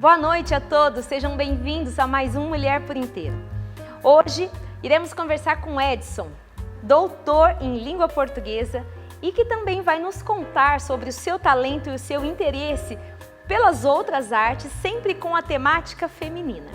Boa noite a todos, sejam bem-vindos a mais um Mulher por Inteiro. Hoje iremos conversar com Edson, doutor em língua portuguesa e que também vai nos contar sobre o seu talento e o seu interesse pelas outras artes, sempre com a temática feminina.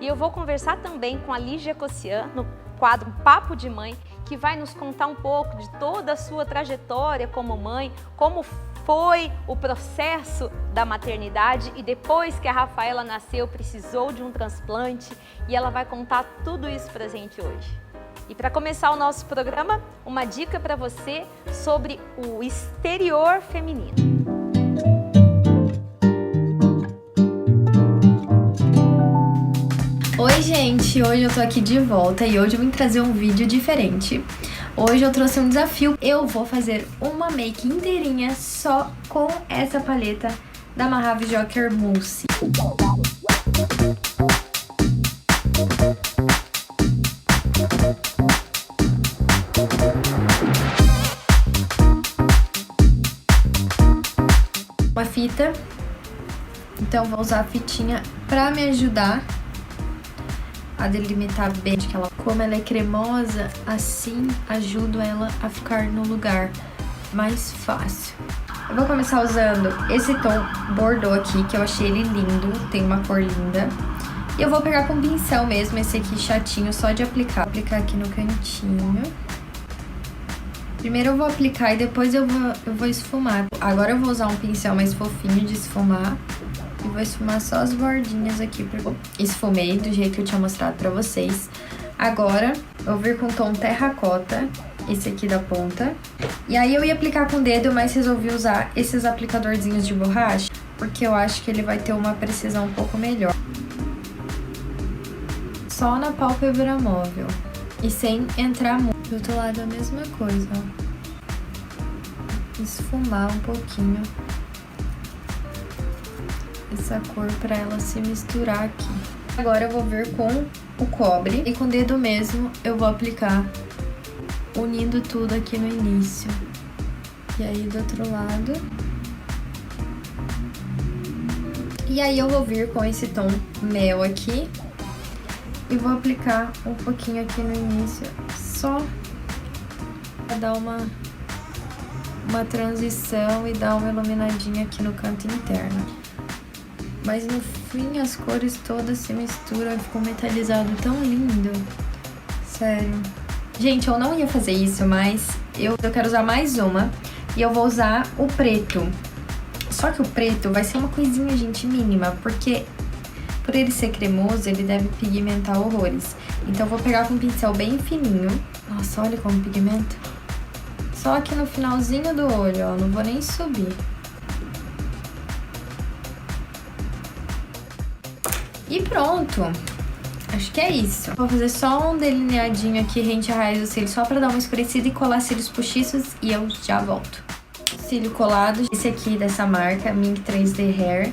E eu vou conversar também com a Lígia Cossian no quadro Papo de Mãe, que vai nos contar um pouco de toda a sua trajetória como mãe, como foi o processo da maternidade e depois que a Rafaela nasceu precisou de um transplante, e ela vai contar tudo isso pra gente hoje. E para começar o nosso programa, uma dica para você sobre o exterior feminino. Oi gente, hoje eu tô aqui de volta e hoje eu vim trazer um vídeo diferente. Hoje eu trouxe um desafio, eu vou fazer uma make inteirinha só com essa paleta da Mojave Joker Mousse. Uma fita, então vou usar a fitinha pra me ajudar a delimitar bem que ela, como ela é cremosa, assim ajudo ela a ficar no lugar mais fácil. Eu vou começar usando esse tom Bordeaux aqui, que eu achei ele lindo, tem uma cor linda. E eu vou pegar com um pincel mesmo, esse aqui chatinho, só de aplicar. Vou aplicar aqui no cantinho. Primeiro eu vou aplicar e depois eu vou esfumar. Agora eu vou usar um pincel mais fofinho de esfumar. E vou esfumar só as bordinhas aqui. Esfumei do jeito que eu tinha mostrado pra vocês. Agora, eu vou vir com o tom terracota, esse aqui da ponta. E aí eu ia aplicar com o dedo, mas resolvi usar esses aplicadorzinhos de borracha, porque eu acho que ele vai ter uma precisão um pouco melhor. Só na pálpebra móvel. E sem entrar muito. Do outro lado a mesma coisa, ó. Esfumar um pouquinho essa cor pra ela se misturar aqui. Agora eu vou vir com o cobre e com o dedo mesmo eu vou aplicar, unindo tudo aqui no início. E aí do outro lado. E aí eu vou vir com esse tom mel aqui e vou aplicar um pouquinho aqui no início, só pra dar uma transição e dar uma iluminadinha aqui no canto interno. Mas no fim as cores todas se misturam, ficou metalizado tão lindo. Sério. Gente, eu não ia fazer isso, mas eu quero usar mais uma. E eu vou usar o preto. Só que o preto vai ser uma coisinha, gente, mínima. Porque por ele ser cremoso, ele deve pigmentar horrores. Então eu vou pegar com um pincel bem fininho. Nossa, olha como pigmenta. Só aqui no finalzinho do olho, ó. Não vou nem subir. E pronto, acho que é isso. Vou fazer só um delineadinho aqui, rente a raiz do cílio, só pra dar uma escurecida e colar cílios postiços e eu já volto. Cílio colado, esse aqui dessa marca, Mink 3D Hair.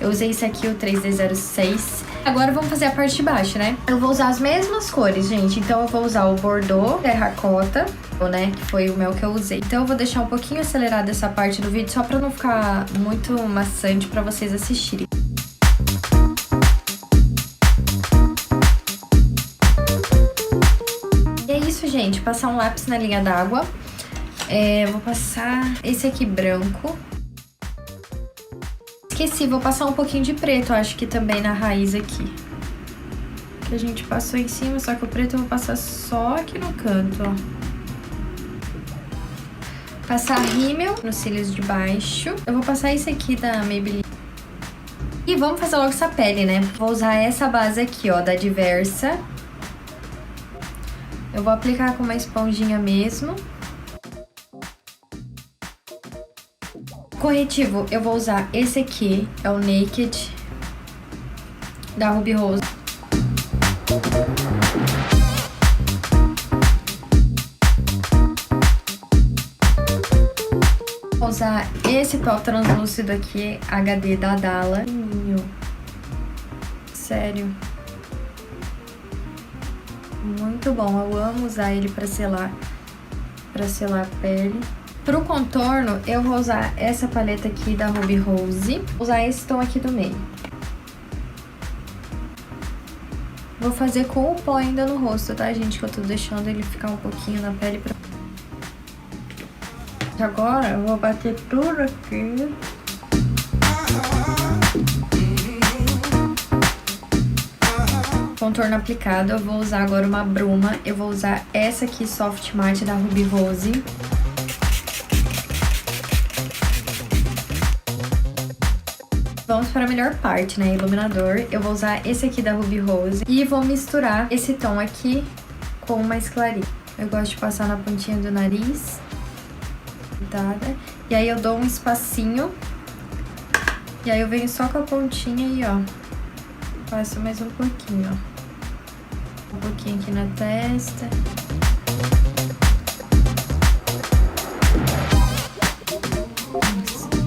Eu usei esse aqui, o 3D06. Agora vamos fazer a parte de baixo, né? Eu vou usar as mesmas cores, gente. Então eu vou usar o Bordeaux, terracota, né? Que foi o meu que eu usei. Então eu vou deixar um pouquinho acelerada essa parte do vídeo, só pra não ficar muito maçante pra vocês assistirem. Gente, passar um lápis na linha d'água. Vou passar esse aqui branco. Esqueci, vou passar um pouquinho de preto, acho que também na raiz aqui. Que a gente passou em cima, só que o preto eu vou passar só aqui no canto, ó. Passar rímel nos cílios de baixo. Eu vou passar esse aqui da Maybelline. E vamos fazer logo essa pele, né? Vou usar essa base aqui, ó, da Diversa. Eu vou aplicar com uma esponjinha mesmo. Corretivo, eu vou usar esse aqui, é o Naked, da Ruby Rose. Vou usar esse pó translúcido aqui, HD da Dalla. Sério. Muito bom, eu amo usar ele pra selar a pele. Pro contorno, eu vou usar essa paleta aqui da Ruby Rose. Vou usar esse tom aqui do meio. Vou fazer com o pó ainda no rosto, tá, gente? Que eu tô deixando ele ficar um pouquinho na pele. Agora eu vou bater tudo aqui. Contorno aplicado, eu vou usar agora uma bruma. Eu vou usar essa aqui, Soft Matte, da Ruby Rose. Vamos para a melhor parte, né? Iluminador. Eu vou usar esse aqui da Ruby Rose. E vou misturar esse tom aqui com o mais clarinho. Eu gosto de passar na pontinha do nariz. E aí eu dou um espacinho. E aí eu venho só com a pontinha aí, ó. Passo mais um pouquinho, ó. Um pouquinho aqui na testa.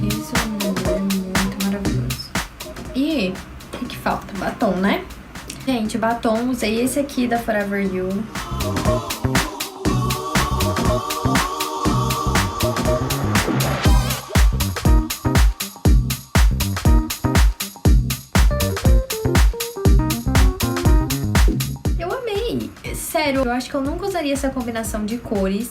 Isso é muito maravilhoso. E o que falta? Batom, né? Gente, batom, usei esse aqui da Forever You. Sério, eu acho que eu nunca usaria essa combinação de cores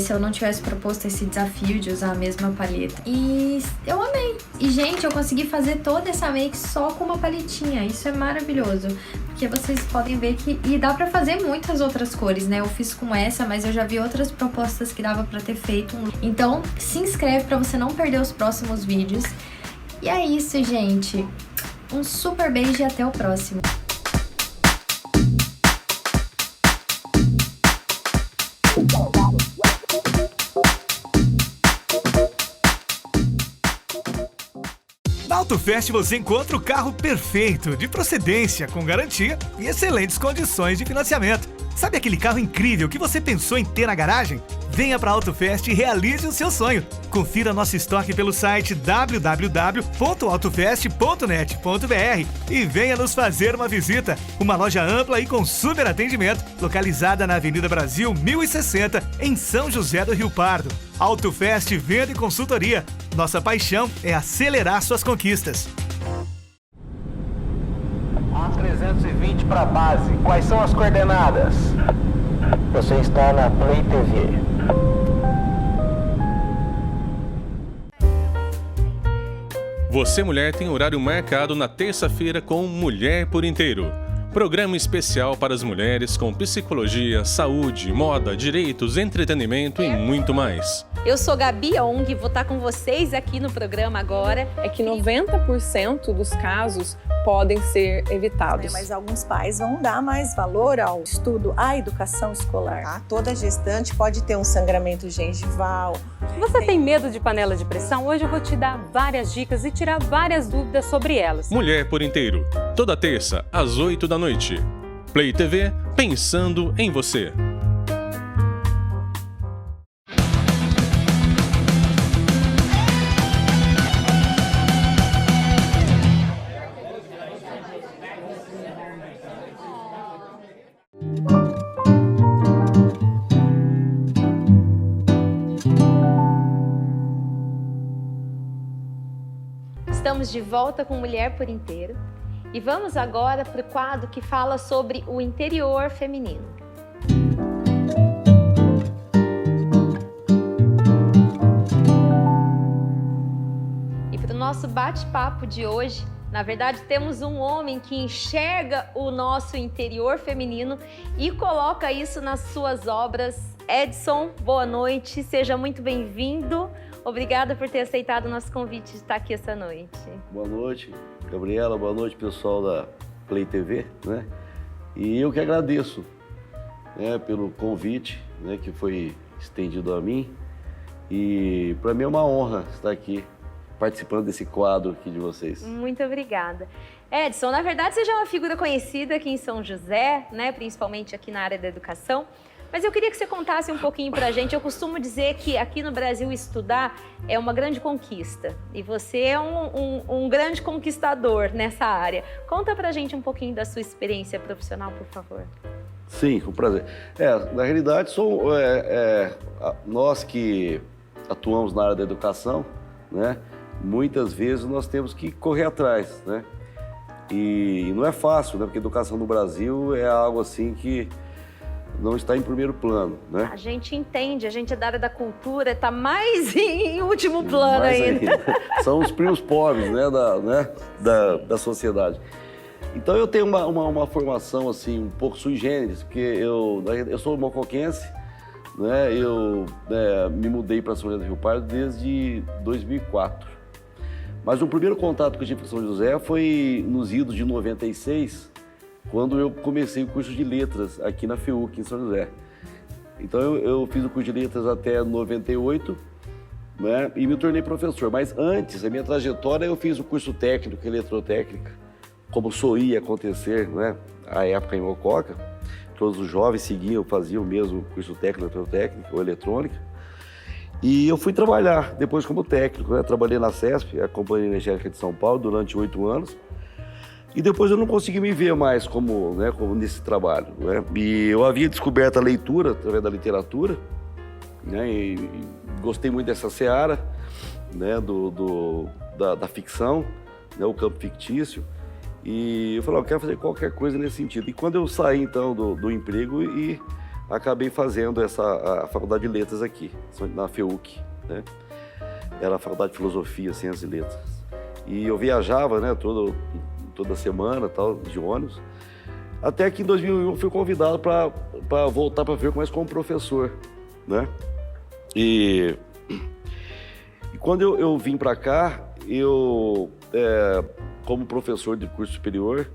se eu não tivesse proposto esse desafio de usar a mesma paleta. E eu amei. E, gente, eu consegui fazer toda essa make só com uma paletinha. Isso é maravilhoso. Porque vocês podem ver que... E dá pra fazer muitas outras cores, né? Eu fiz com essa, mas eu já vi outras propostas que dava pra ter feito. Então, se inscreve pra você não perder os próximos vídeos. E é isso, gente. Um super beijo e até o próximo. Na AutoFest você encontra o carro perfeito, de procedência, com garantia e excelentes condições de financiamento. Sabe aquele carro incrível que você pensou em ter na garagem? Venha para a AutoFest e realize o seu sonho. Confira nosso estoque pelo site www.autofest.net.br e venha nos fazer uma visita. Uma loja ampla e com super atendimento, localizada na Avenida Brasil 1060, em São José do Rio Pardo. AutoFest Venda e Consultoria. Nossa paixão é acelerar suas conquistas. A320 para base. Quais são as coordenadas? Você está na Play TV. Você, mulher, tem horário marcado na terça-feira com Mulher por Inteiro. Programa especial para as mulheres com psicologia, saúde, moda, direitos, entretenimento e muito mais. Eu sou Gabi Ong e vou estar com vocês aqui no programa agora. É que 90% dos casos podem ser evitados. Mas alguns pais vão dar mais valor ao estudo, à educação escolar. Tá? Toda gestante pode ter um sangramento gengival. Você tem medo de panela de pressão? Hoje eu vou te dar várias dicas e tirar várias dúvidas sobre elas. Mulher por Inteiro, toda terça, às 8 da noite. Play TV, pensando em você. Estamos de volta com Mulher por Inteiro e vamos agora para o quadro que fala sobre o interior feminino. E para o nosso bate-papo de hoje, na verdade, temos um homem que enxerga o nosso interior feminino e coloca isso nas suas obras. Edson, boa noite, seja muito bem-vindo. Obrigada por ter aceitado o nosso convite de estar aqui essa noite. Boa noite, Gabriela. Boa noite, pessoal da Play TV, né? E eu que agradeço, né, pelo convite, né, que foi estendido a mim. E para mim é uma honra estar aqui participando desse quadro aqui de vocês. Muito obrigada. Edson, na verdade você já é uma figura conhecida aqui em São José, né, principalmente aqui na área da educação. Mas eu queria que você contasse um pouquinho pra gente. Eu costumo dizer que aqui no Brasil estudar é uma grande conquista. E você é um grande conquistador nessa área. Conta pra gente um pouquinho da sua experiência profissional, por favor. Sim, com prazer. Na realidade, nós que atuamos na área da educação, né, muitas vezes nós temos que correr atrás, né? E não é fácil, né? Porque a educação no Brasil é algo assim que não está em primeiro plano, né? A gente entende, a gente é da área da cultura, está mais em último plano Mais ainda. São os primos pobres, né, da sociedade. Então eu tenho uma formação assim um pouco sui generis, porque eu sou mocoquense, né? Eu me mudei para São José do Rio Pardo desde 2004. Mas o primeiro contato que eu tive com São José foi nos idos de 96, quando eu comecei o curso de letras aqui na FEUC, em São José. Então eu fiz o curso de letras até 98, né, e me tornei professor. Mas antes, a minha trajetória, eu fiz o curso técnico, eletrotécnica, como solia acontecer, né, à época em Mococa. Todos os jovens seguiam, faziam o mesmo curso técnico, eletrotécnica ou eletrônica. E eu fui trabalhar depois como técnico, né? Trabalhei na CESP, a Companhia Energética de São Paulo, durante 8 anos. E depois eu não consegui me ver mais como nesse trabalho, né? E eu havia descoberto a leitura através da literatura, né? E gostei muito dessa seara, né? Da ficção, né? O campo fictício. E eu falei, eu quero fazer qualquer coisa nesse sentido. E quando eu saí, então, do emprego e acabei fazendo a faculdade de letras aqui, na FEUC, né? Era a faculdade de filosofia, ciências e letras. E eu viajava, né, toda semana, tal, de ônibus, até que em 2001 eu fui convidado para voltar para FEUC, mas como professor, né? E quando eu vim para cá, como professor de curso superior,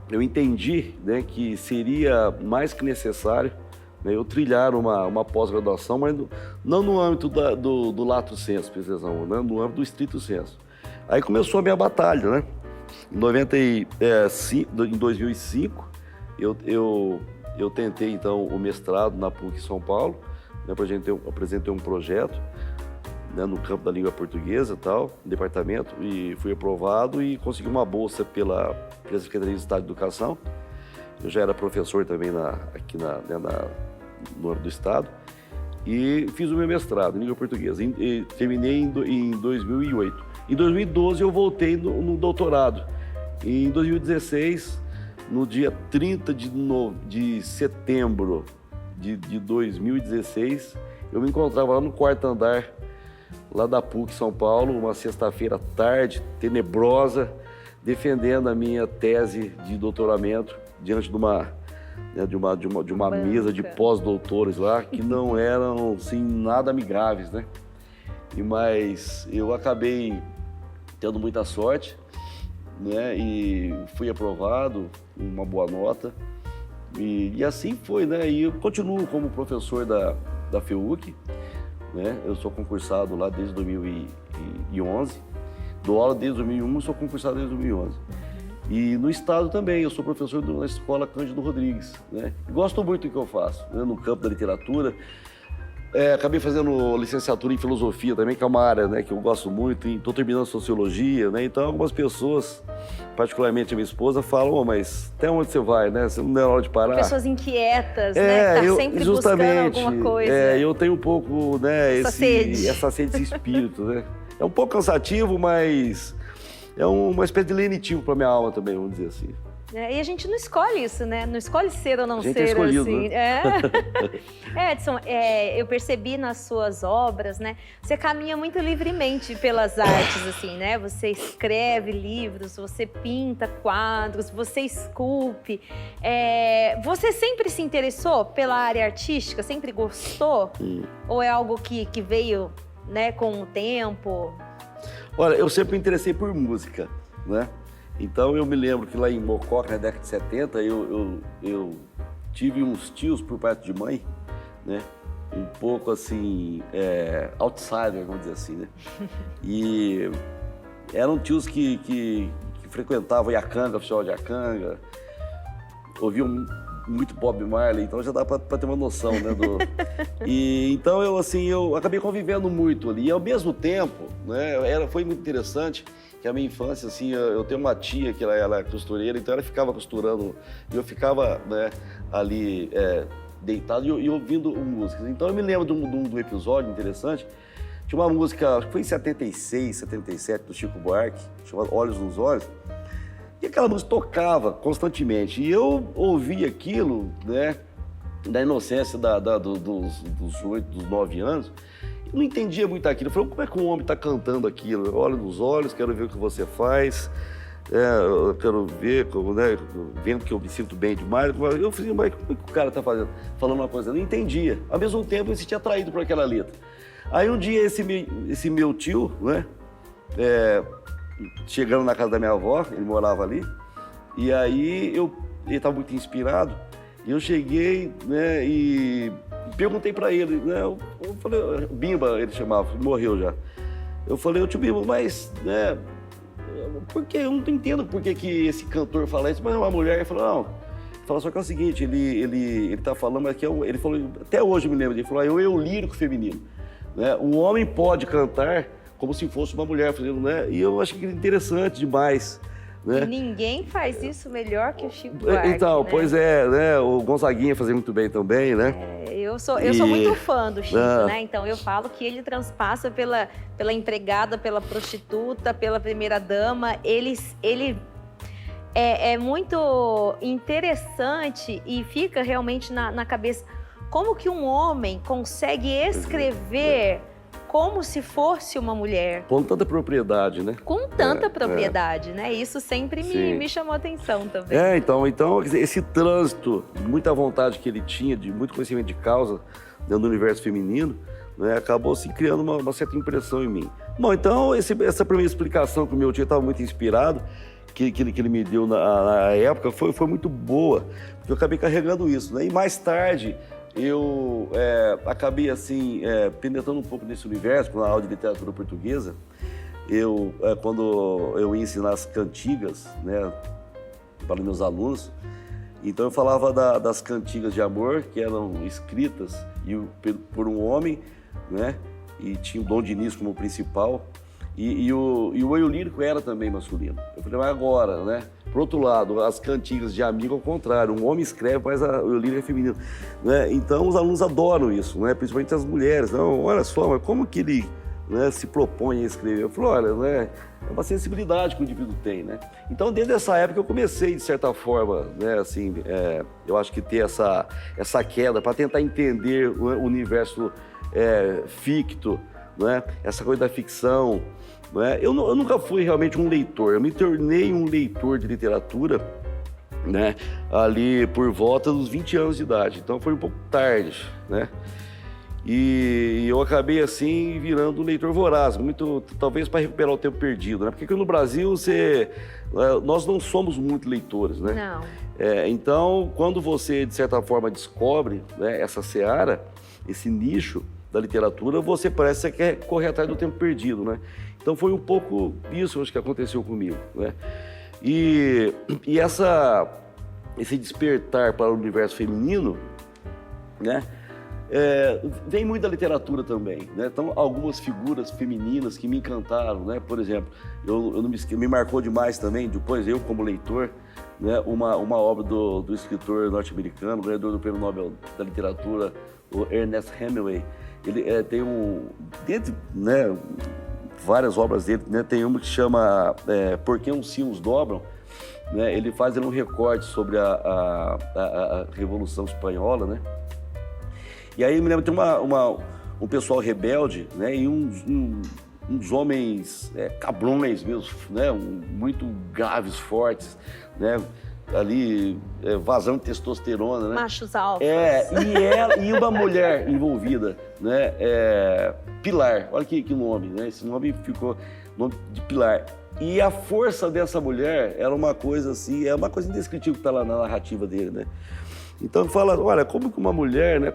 eu entendi, né, que seria mais que necessário, né, eu trilhar uma pós-graduação, mas não no âmbito do lato sensu, precisão, né, no âmbito do estrito sensu. Aí começou a minha batalha, né? Em 2005, eu tentei, então, o mestrado na PUC São Paulo, né, apresentei um projeto, né, no campo da língua portuguesa, tal, no departamento, e fui aprovado e consegui uma bolsa pela Secretaria de Estado de Educação. Eu já era professor também aqui no âmbito do Estado e fiz o meu mestrado em língua portuguesa. E terminei em 2008. Em 2012 eu voltei no doutorado. E em 2016, no dia 30 de setembro de 2016, eu me encontrava lá no 4º andar lá da PUC São Paulo, uma sexta-feira à tarde, tenebrosa, defendendo a minha tese de doutoramento diante de uma mesa de pós-doutores lá, que não eram, assim, nada amigáveis, né? Mas eu acabei tendo muita sorte, né? E fui aprovado, uma boa nota, e assim foi, né? E eu continuo como professor da FEUC, né? Eu sou concursado lá desde 2011, dou aula desde 2001 e sou concursado desde 2011. E no estado também, eu sou professor na Escola Cândido Rodrigues, né? Gosto muito do que eu faço, né? No campo da literatura. Acabei fazendo licenciatura em filosofia também, que é uma área, né, que eu gosto muito, e estou terminando sociologia, né? Então algumas pessoas, particularmente a minha esposa, falam, mas até onde você vai, né? Você não é hora de parar. Pessoas inquietas, né? Que tá sempre buscando alguma coisa. Eu tenho um pouco, né, essa sede, esse espírito, né? É um pouco cansativo, mas é uma espécie de lenitivo para minha alma também, vamos dizer assim. E a gente não escolhe isso, né? Não escolhe ser ou não ser, escolhido, assim. Né? Edson, eu percebi nas suas obras, né? Você caminha muito livremente pelas artes, assim, né? Você escreve livros, você pinta quadros, você esculpe. Você sempre se interessou pela área artística? Sempre gostou? Ou é algo que veio, né, com o tempo? Olha, eu sempre me interessei por música, né? Então eu me lembro que lá em Mococa, na década de 70, eu tive uns tios por parte de mãe, né? Um pouco assim, outsider, vamos dizer assim, né? E eram tios que frequentavam Iacanga, Festival de Iacanga, ouviam muito Bob Marley, então já dá para ter uma noção, né? E então eu acabei convivendo muito ali. E ao mesmo tempo, né? Foi muito interessante. Que a minha infância, assim, eu tenho uma tia que ela é costureira, então ela ficava costurando e eu ficava, né, ali deitado e ouvindo músicas. Então eu me lembro de um episódio interessante Tinha uma música, acho que foi em 76, 77, do Chico Buarque, chamada Olhos nos Olhos, e aquela música tocava constantemente. E eu ouvia aquilo, né, da inocência dos 8, dos 9 anos, eu não entendia muito aquilo. Eu falei, como é que um homem está cantando aquilo? Olho nos olhos, quero ver o que você faz, eu quero ver, né, vendo que eu me sinto bem demais. Eu falei, mas como é que o cara está falando uma coisa? Eu não entendia. Ao mesmo tempo, eu me sentia atraído por aquela letra. Aí um dia esse meu tio, né, chegando na casa da minha avó, ele morava ali, e aí ele estava muito inspirado, e eu cheguei, né, e perguntei para ele, né, eu falei, Bimba ele chamava, morreu já. Eu falei, tio Bimba, mas, né, porque eu não entendo por que esse cantor fala isso, mas é uma mulher. Ele falou, não, fala só que é o seguinte, ele tá falando, mas que ele falou, até hoje eu me lembro, ele falou, eu lírico feminino. Né? Um homem pode cantar como se fosse uma mulher fazendo, né? E eu acho que é interessante demais. Né? Ninguém faz isso melhor que o Chico Buarque. Então, né? Pois é, né? O Gonzaguinha fazia muito bem também, né? Eu sou muito fã do Chico, né? Então eu falo que ele transpassa pela empregada, pela prostituta, pela primeira dama. Ele é muito interessante e fica realmente na cabeça. Como que um homem consegue escrever como se fosse uma mulher? Com tanta propriedade, né? Com tanta propriedade, né? Isso sempre me chamou a atenção também. Então esse trânsito, muita vontade que ele tinha, de muito conhecimento de causa dentro do universo feminino, né, acabou se criando uma certa impressão em mim. Bom, então essa primeira explicação que o meu tio estava muito inspirado, que ele me deu na época, foi muito boa, porque eu acabei carregando isso, né? E mais tarde eu acabei assim penetrando um pouco nesse universo, na aula de literatura portuguesa. Quando eu ia ensinar as cantigas, né, para meus alunos, então eu falava das cantigas de amor que eram escritas por um homem, né, e tinha o Dom Diniz como principal, e o eu lírico era também masculino. Eu falei, mas agora, né? Por outro lado, as cantigas de amigo, ao contrário, um homem escreve, mas o eu lírico é feminino. Né? Então os alunos adoram isso, né? Principalmente as mulheres. Não, olha só, mas como que ele, né, se propõe a escrever? Eu falo, olha, né, é uma sensibilidade que o indivíduo tem, né? Então, desde essa época, eu comecei, de certa forma, né, assim, eu acho que ter essa queda para tentar entender o universo ficto, né? Essa coisa da ficção. Né? Eu nunca fui realmente um leitor, eu me tornei um leitor de literatura, né, ali por volta dos 20 anos de idade, então foi um pouco tarde, né? E eu acabei assim virando um leitor voraz, muito talvez para recuperar o tempo perdido, né? Porque aqui no Brasil nós não somos muito leitores, né? Não. Então, quando você de certa forma descobre, né, essa seara, esse nicho da literatura, você parece que quer correr atrás do tempo perdido, né? Então foi um pouco isso, acho que aconteceu comigo, né? E esse despertar para o universo feminino, né, vem muito da literatura também, né? Então algumas figuras femininas que me encantaram, né? Por exemplo, me marcou demais também, depois eu como leitor, né, uma obra do escritor norte-americano, ganhador do Prêmio Nobel da Literatura, o Ernest Hemingway. Ele tem dentre, né, várias obras dele, né, tem uma que chama Por que uns Sinos Dobram, né? Ele faz um recorte sobre a Revolução Espanhola, né? E aí me lembro, tem um pessoal rebelde, né, e uns homens cabrões mesmo, né, muito graves, fortes, né, ali vazando testosterona, né? Machos alfas. E uma mulher envolvida, né? Pilar, olha que nome, né? Esse nome ficou nome de Pilar. E a força dessa mulher era uma coisa assim, uma coisa indescritível que está lá na narrativa dele, né? Então fala, olha, como que uma mulher, né,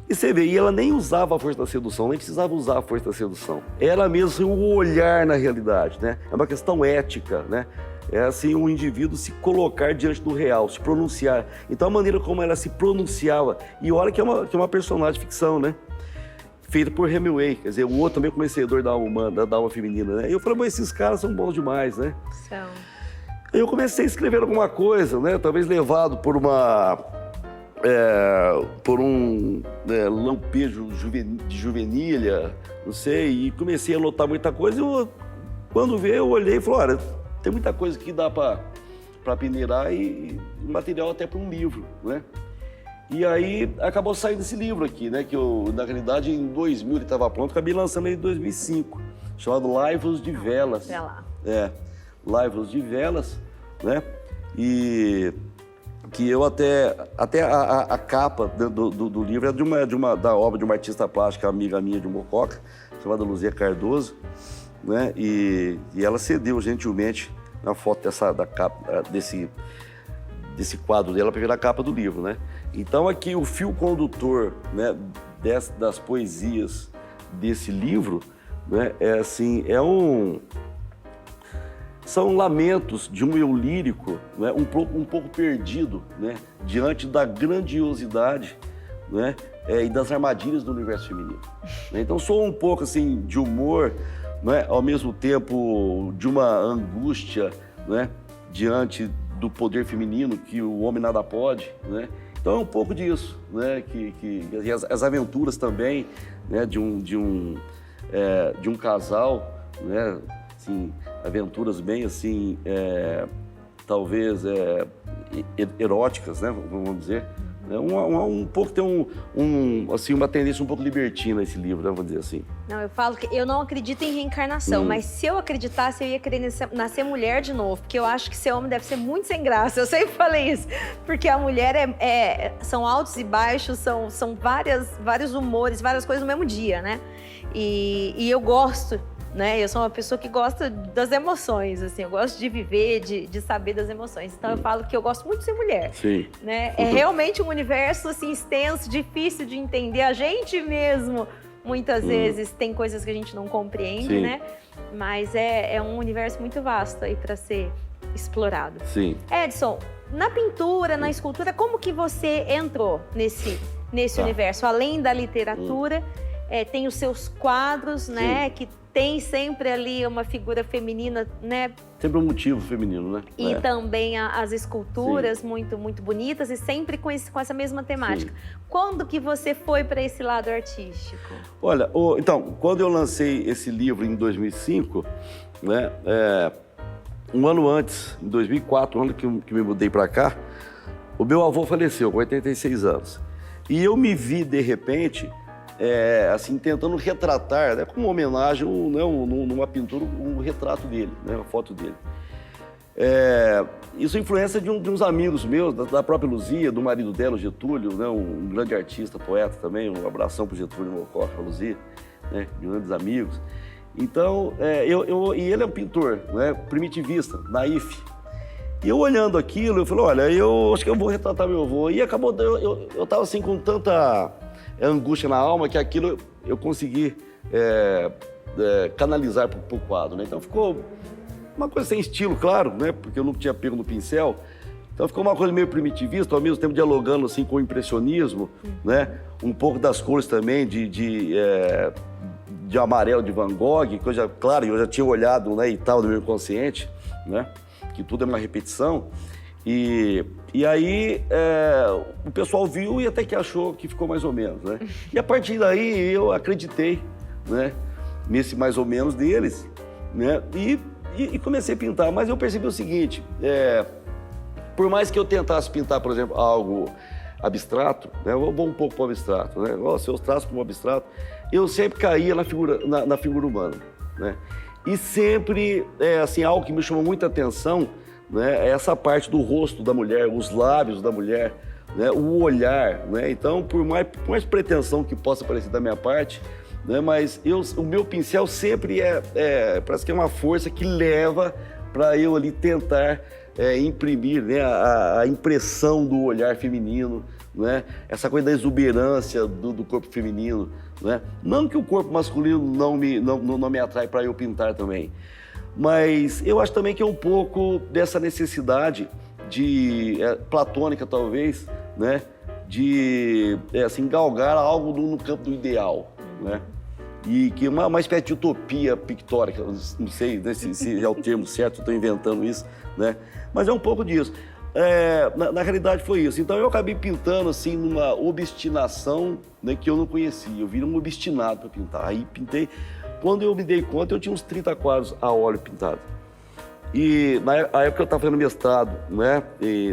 E você vê, e ela nem usava a força da sedução, nem precisava usar a força da sedução. Ela mesmo, o olhar na realidade, né? É uma questão ética, né? É assim, um indivíduo se colocar diante do real, se pronunciar. Então a maneira como ela se pronunciava, e olha que é uma personagem de ficção, né? Feita por Hemingway, quer dizer, o outro também conhecedor da alma feminina, né? E eu falei, mas esses caras são bons demais, né? São. Eu comecei a escrever alguma coisa, né? Talvez levado por uma por um lampejo de juvenilha, não sei, e comecei a notar muita coisa. Quando veio, eu olhei e falei, olha, tem muita coisa que dá para peneirar e material até para um livro, né? E aí acabou saindo esse livro aqui, né? Que eu, na realidade, em 2000 ele estava pronto, acabei lançando ele em 2005, chamado Laivos de Velas. Laivos de Velas, né? E que eu até a capa do livro é da obra de uma artista plástica amiga minha de Mococa, chamada Luzia Cardoso, né? E ela cedeu gentilmente na foto desse quadro dela para virar a capa do livro, né? Então aqui o fio condutor, né, das poesias desse livro, né, são lamentos de um eu lírico, né, um pouco perdido, né, diante da grandiosidade, né, e das armadilhas do universo feminino. Então sou um pouco assim de humor, né, ao mesmo tempo de uma angústia, né, diante do poder feminino, que o homem nada pode, né? Então é um pouco disso, né? E as aventuras também, né? De um casal, né? Assim, aventuras bem assim, talvez eróticas, né? Vamos dizer. Um pouco tem assim, uma tendência um pouco libertina esse livro, né? Vamos dizer assim. Não, eu falo que eu não acredito em reencarnação, mas se eu acreditasse, eu ia querer nascer mulher de novo, porque eu acho que ser homem deve ser muito sem graça. Eu sempre falei isso, porque a mulher são altos e baixos, são vários humores, várias coisas no mesmo dia, né? E eu gosto, né? Eu sou uma pessoa que gosta das emoções, assim, eu gosto de viver, de saber das emoções. Então eu falo que eu gosto muito de ser mulher. Sim. Né? É realmente um universo assim extenso, difícil de entender. A gente mesmo, muitas vezes, tem coisas que a gente não compreende, Sim. né? Mas é um universo muito vasto aí para ser explorado. Sim. Edson, na pintura, na escultura, como que você entrou nesse universo? Além da literatura, tem os seus quadros, né? Que tem sempre ali uma figura feminina, né? Sempre um motivo feminino, né? E também as esculturas muito, muito bonitas e sempre com essa mesma temática. Sim. Quando que você foi para esse lado artístico? Olha, então, quando eu lancei esse livro em 2005, né? Um ano antes, em 2004, o ano que me mudei para cá, o meu avô faleceu com 86 anos. E eu me vi, de repente, assim, tentando retratar, né, como uma homenagem, numa pintura, um retrato dele, né, uma foto dele. Isso é influência de uns amigos meus, da própria Luzia, do marido dela, o Getúlio, né, um grande artista, poeta também, um abração para o Getúlio Mococa, a Luzia, né, grandes amigos. Então, e ele é um pintor, né, primitivista, naif. E eu olhando aquilo, eu falei, olha, eu acho que eu vou retratar meu avô. E acabou, eu estava assim com tanta angústia na alma que aquilo eu consegui canalizar para o quadro, né? Então ficou uma coisa sem estilo, claro, né? Porque eu não tinha pego no pincel. Então ficou uma coisa meio primitivista, ao mesmo tempo dialogando assim com o impressionismo, né? Um pouco das cores também de amarelo de Van Gogh, coisa, claro, eu já tinha olhado, né, e tal, no meu inconsciente, né? Que tudo é uma repetição. E aí o pessoal viu e até que achou que ficou mais ou menos, né? E a partir daí eu acreditei, né, nesse mais ou menos deles, né? E comecei a pintar. Mas eu percebi o seguinte, por mais que eu tentasse pintar, por exemplo, algo abstrato, né? Eu vou um pouco para o abstrato, né? Se eu traço para o abstrato, eu sempre caía na figura humana, né? E sempre, assim, algo que me chamou muita atenção, né, essa parte do rosto da mulher, os lábios da mulher, né, o olhar, né? Então, por mais pretensão que possa parecer da minha parte, né, mas o meu pincel sempre parece que é uma força que leva para eu ali tentar imprimir, né, a impressão do olhar feminino, né? Essa coisa da exuberância do corpo feminino, né? Não que o corpo masculino não me atrai para eu pintar também, mas eu acho também que é um pouco dessa necessidade platônica, talvez, né? De assim, galgar algo no campo do ideal, né? E que uma espécie de utopia pictórica, não sei, né, se é o termo certo, estou inventando isso, né? Mas é um pouco disso. na realidade foi isso. Então eu acabei pintando assim numa obstinação, né, que eu não conhecia. Eu vira um obstinado para pintar. Aí pintei. Quando eu me dei conta, eu tinha uns 30 quadros a óleo pintado. E na época eu estava fazendo mestrado, né,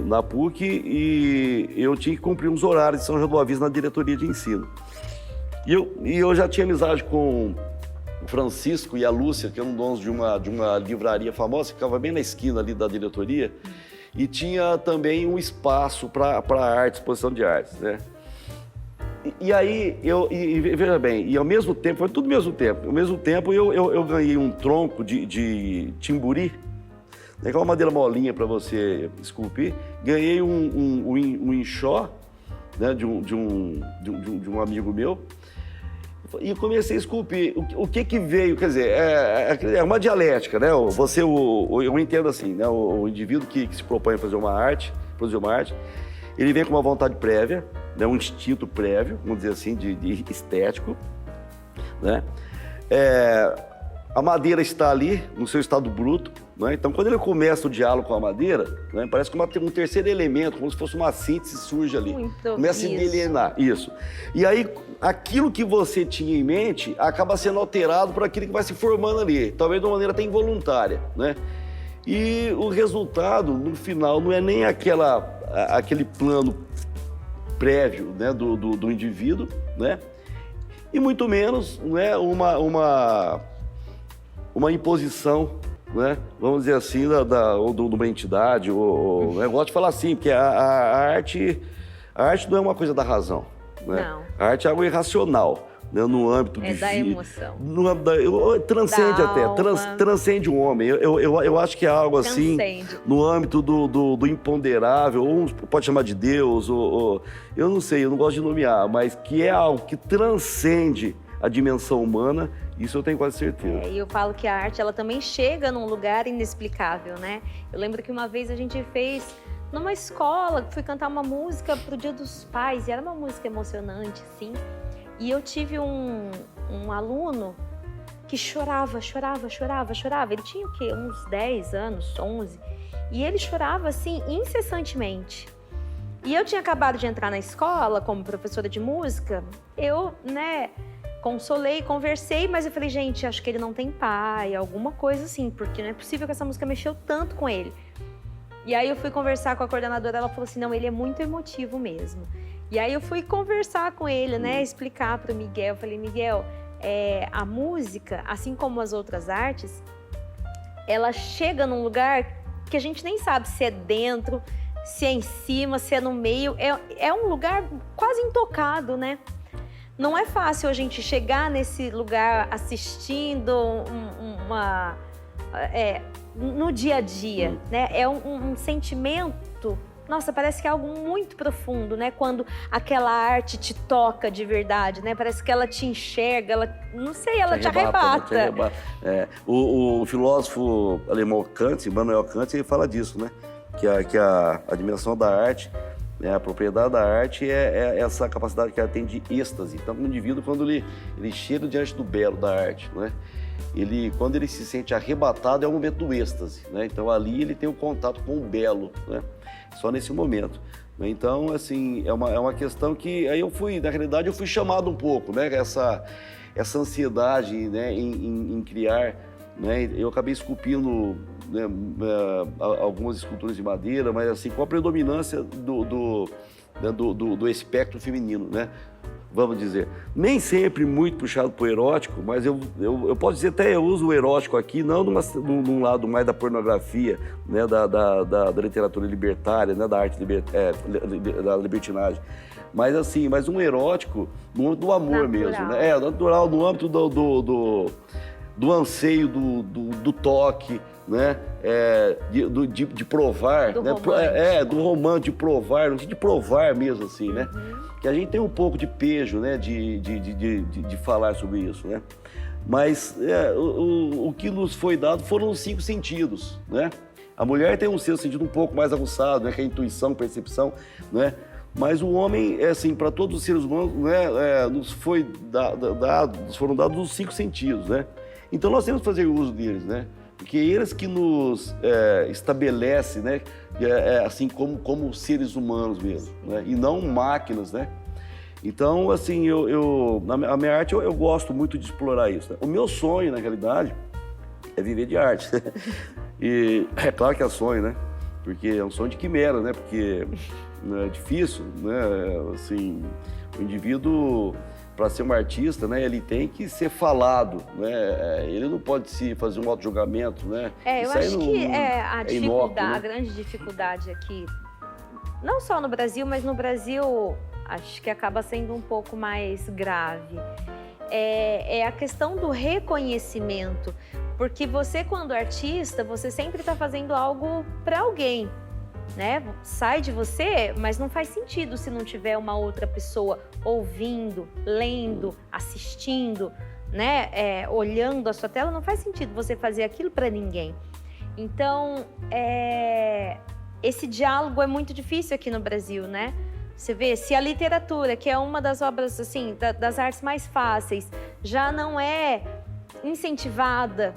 na PUC, e eu tinha que cumprir uns horários de São João do Aviso na diretoria de ensino. E eu já tinha amizade com o Francisco e a Lúcia, que eram donos de uma livraria famosa, que ficava bem na esquina ali da diretoria, e tinha também um espaço para arte, exposição de artes, né? E aí, veja bem, e ao mesmo tempo, foi tudo ao mesmo tempo, ao mesmo tempo eu ganhei um tronco de timburi, né, que é uma madeira molinha para você esculpir, ganhei um enxó, né, de um amigo meu, e comecei a esculpir. O que veio, quer dizer, é uma dialética, né? Eu entendo assim, né? O indivíduo que se propõe a produzir uma arte, ele vem com uma vontade prévia, né? Um instinto prévio, vamos dizer assim, de estético, né? A madeira está ali, no seu estado bruto, né? Então, quando ele começa o diálogo com a madeira, né, parece que um terceiro elemento, como se fosse uma síntese, surge ali. Começa a se delinear, isso. E aí, aquilo que você tinha em mente acaba sendo alterado por aquilo que vai se formando ali, talvez de uma maneira até involuntária, né? E o resultado, no final, não é nem aquele plano prévio, né, do indivíduo, né? E muito menos, né, uma imposição, né, vamos dizer assim, de uma entidade. Eu gosto de falar assim, porque a arte não é uma coisa da razão. Né? Não. A arte é algo irracional, né? No âmbito da emoção. Transcende transcende o homem. Eu acho que é algo assim, no âmbito do imponderável, ou pode chamar de Deus, ou eu não sei, eu não gosto de nomear, mas que é algo que transcende a dimensão humana, isso eu tenho quase certeza. E eu falo que a arte, ela também chega num lugar inexplicável, né? Eu lembro que uma vez a gente fez numa escola, fui cantar uma música pro Dia dos Pais, e era uma música emocionante, assim. E eu tive um aluno que chorava. Ele tinha o quê? Uns 10 anos, 11. E ele chorava, assim, incessantemente. E eu tinha acabado de entrar na escola como professora de música. Eu, né, consolei, conversei, mas eu falei, gente, acho que ele não tem pai, alguma coisa assim, porque não é possível que essa música mexeu tanto com ele. E aí eu fui conversar com a coordenadora, ela falou assim, não, ele é muito emotivo mesmo. E aí eu fui conversar com ele, né, explicar para o Miguel. Eu falei, Miguel, a música, assim como as outras artes, ela chega num lugar que a gente nem sabe se é dentro, se é em cima, se é no meio. É um lugar quase intocado, né? Não é fácil a gente chegar nesse lugar assistindo no dia a dia, né? É um sentimento, nossa, parece que é algo muito profundo, né? Quando aquela arte te toca de verdade, né? Parece que ela te enxerga, ela, não sei, ela te arrebata. O filósofo alemão Kant, Immanuel Kant, ele fala disso, né? Que a dimensão da arte, né? A propriedade da arte é essa capacidade que ela tem de êxtase. Então, o indivíduo, quando ele chega diante do belo da arte, né? Quando ele se sente arrebatado, é o momento do êxtase, né? Então, ali ele tem um contato com o belo, né? Só nesse momento. Então, assim, é uma questão que aí na realidade, eu fui chamado um pouco, né? Essa ansiedade, né? em criar, né? Eu acabei esculpindo, né? Algumas esculturas de madeira, mas assim, com a predominância do espectro feminino, né? Vamos dizer, nem sempre muito puxado para o erótico, mas eu posso dizer até eu uso o erótico aqui, não num lado mais da pornografia, né, da literatura libertária, né, da arte da libertinagem, mas assim, um erótico no âmbito do amor mesmo, né? Natural, no âmbito do anseio, do toque, né? De provar, do né? romance. Do romance, de provar, de provar mesmo assim, né? Que a gente tem um pouco de pejo, né? De falar sobre isso, né? Mas o que nos foi dado foram os 5 sentidos, né? A mulher tem um sexto sentido um pouco mais aguçado, né? Que é a intuição, percepção, né? Mas o homem, assim, para todos os seres humanos, né? Nos foram dados os 5 sentidos, né? Então nós temos que fazer uso deles, né? porque eles que nos estabelecem, né? Assim como seres humanos mesmo, né? E não máquinas, né? Então, assim, a minha arte eu gosto muito de explorar isso, né? O meu sonho, na realidade, é viver de arte. E é claro que é sonho, né? Porque é um sonho de quimera, né? Porque é difícil, né? Assim, o indivíduo, para ser um artista, né? Ele tem que ser falado, né? Ele não pode se fazer um auto-julgamento, né? Eu acho que a dificuldade, inócuo, né? a grande dificuldade aqui, não só no Brasil, mas no Brasil acho que acaba sendo um pouco mais grave. É a questão do reconhecimento, porque você, quando artista, você sempre está fazendo algo para alguém, né? Sai de você, mas não faz sentido se não tiver uma outra pessoa ouvindo, lendo, assistindo, né? Olhando a sua tela, não faz sentido você fazer aquilo para ninguém. Então, esse diálogo é muito difícil aqui no Brasil, né? Você vê, se a literatura, que é uma das obras, assim, das artes mais fáceis, já não é incentivada,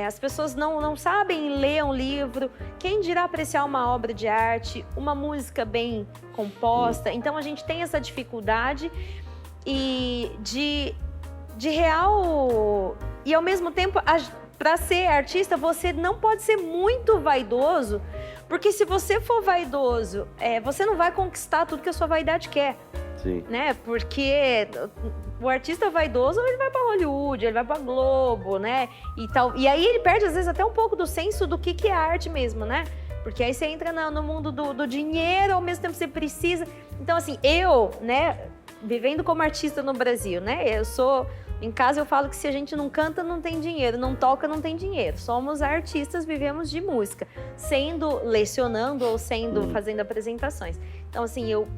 as pessoas não sabem ler um livro, quem dirá apreciar uma obra de arte, uma música bem composta. Então, a gente tem essa dificuldade e de real... E, ao mesmo tempo, para ser artista, você não pode ser muito vaidoso, porque se você for vaidoso, você não vai conquistar tudo que a sua vaidade quer. Sim. Né? Porque o artista vaidoso, ele vai para Hollywood, ele vai para Globo, né? E tal. E aí ele perde, às vezes, até um pouco do senso do que é arte mesmo, né? Porque aí você entra no mundo do dinheiro, ao mesmo tempo você precisa... Então, assim, né, vivendo como artista no Brasil, né? Em casa eu falo que se a gente não canta, não tem dinheiro, não toca, não tem dinheiro. Somos artistas, vivemos de música, lecionando ou fazendo apresentações. Então, assim, eu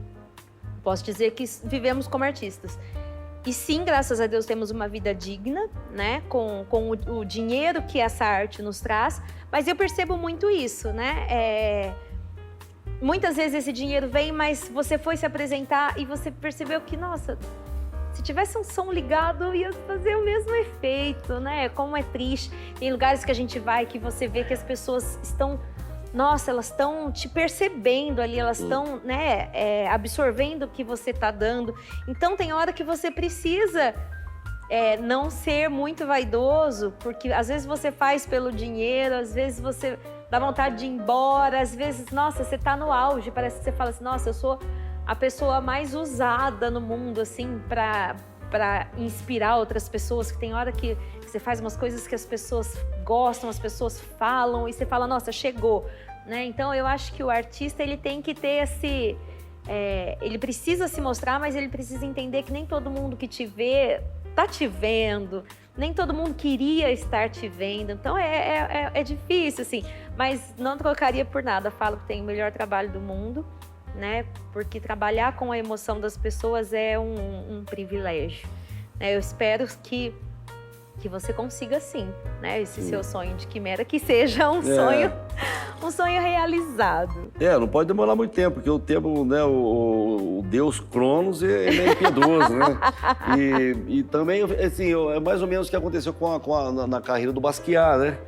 posso dizer que vivemos como artistas. E sim, graças a Deus, temos uma vida digna, né? Com o dinheiro que essa arte nos traz. Mas eu percebo muito isso, né? Muitas vezes esse dinheiro vem, mas você foi se apresentar e você percebeu que, nossa... Se tivesse um som ligado, ia fazer o mesmo efeito, né? Como é triste. Tem lugares que a gente vai que você vê que as pessoas estão... Nossa, elas estão te percebendo ali, elas estão, né, absorvendo o que você está dando. Então, tem hora que você precisa não ser muito vaidoso, porque às vezes você faz pelo dinheiro, às vezes você dá vontade de ir embora, às vezes, nossa, você está no auge, parece que você fala assim, nossa, eu sou a pessoa mais usada no mundo, assim, para inspirar outras pessoas, que tem hora que você faz umas coisas que as pessoas gostam, as pessoas falam, e você fala, nossa, chegou, né? Então, eu acho que o artista, ele tem que ter esse... ele precisa se mostrar, mas ele precisa entender que nem todo mundo que te vê tá te vendo, nem todo mundo queria estar te vendo, então é difícil, assim, mas não trocaria por nada, falo que tem o melhor trabalho do mundo, né? Porque trabalhar com a emoção das pessoas é um privilégio, né? Eu espero que você consiga, sim, né? Esse seu sonho de quimera, que seja um sonho realizado. Não pode demorar muito tempo, porque o tempo, né, o Deus Cronos, ele é impiedoso, né? E também, assim, é mais ou menos o que aconteceu na carreira do Basquiat, né?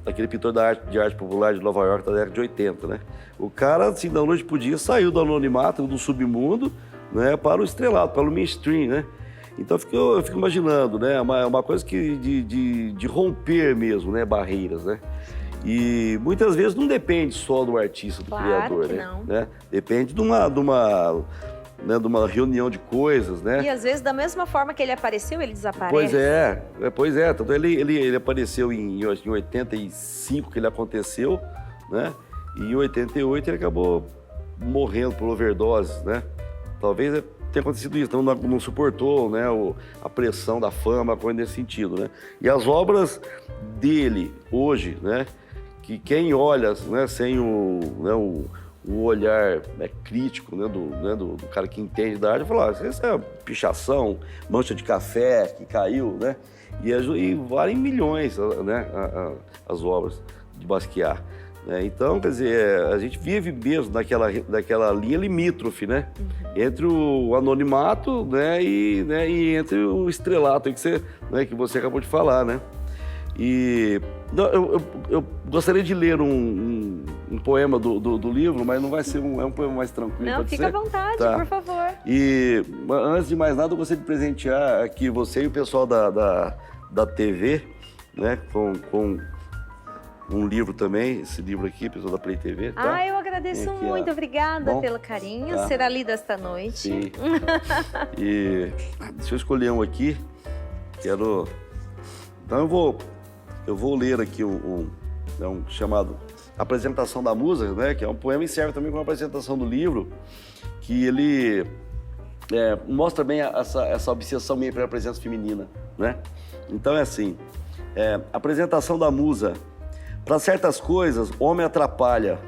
Aquele pintor de arte popular de Nova York da década de 80, né? O cara, assim, da noite pro dia, saiu do anonimato, do submundo, né, para o estrelato, para o mainstream, né? Então eu fico imaginando, né? Uma coisa de romper mesmo, né? Barreiras, né? E muitas vezes não depende só do artista, do criador, né? Depende de uma reunião de coisas, né? E às vezes, da mesma forma que ele apareceu, ele desaparece. Pois é. Tanto ele apareceu em 85, que ele aconteceu, né? E em 88 ele acabou morrendo por overdose, né? Talvez tenha acontecido isso, não suportou, né, a pressão da fama, coisa nesse sentido, né? E as obras dele hoje, né? Que quem olha, né, sem o olhar crítico, né, do cara que entende da arte, fala, isso é pichação, mancha de café que caiu, né? E valem milhões, né, as obras de Basquiat. Né? Então, quer dizer, a gente vive mesmo naquela linha limítrofe, né? Entre o anonimato, né, e entre o estrelato que você acabou de falar, né? E eu gostaria de ler um poema do livro, mas não vai ser é um poema mais tranquilo. Não, fica à vontade, tá, por favor. E antes de mais nada, eu gostaria de presentear aqui você e o pessoal da TV, né, com um livro também, esse livro aqui, pessoal da Play TV. Tá? Eu agradeço muito, obrigada pelo carinho. Tá. Será lido esta noite. Sim. E deixa eu escolher um aqui. Quero. Então eu vou ler aqui um chamado Apresentação da Musa, né? Que é um poema e serve também como apresentação do livro, que ele mostra bem essa obsessão minha pela presença feminina, né? Então é assim, apresentação da musa. Para certas coisas, homem atrapalha.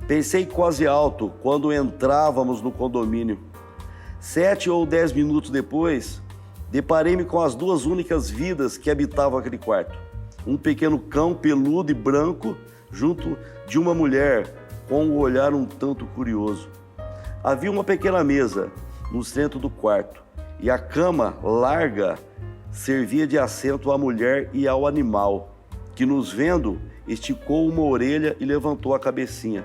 Pensei quase alto quando entrávamos no condomínio. 7 ou 10 minutos depois, deparei-me com as duas únicas vidas que habitavam aquele quarto. Um pequeno cão peludo e branco junto de uma mulher com um olhar um tanto curioso. Havia uma pequena mesa no centro do quarto e a cama larga servia de assento à mulher e ao animal, que, nos vendo, esticou uma orelha e levantou a cabecinha.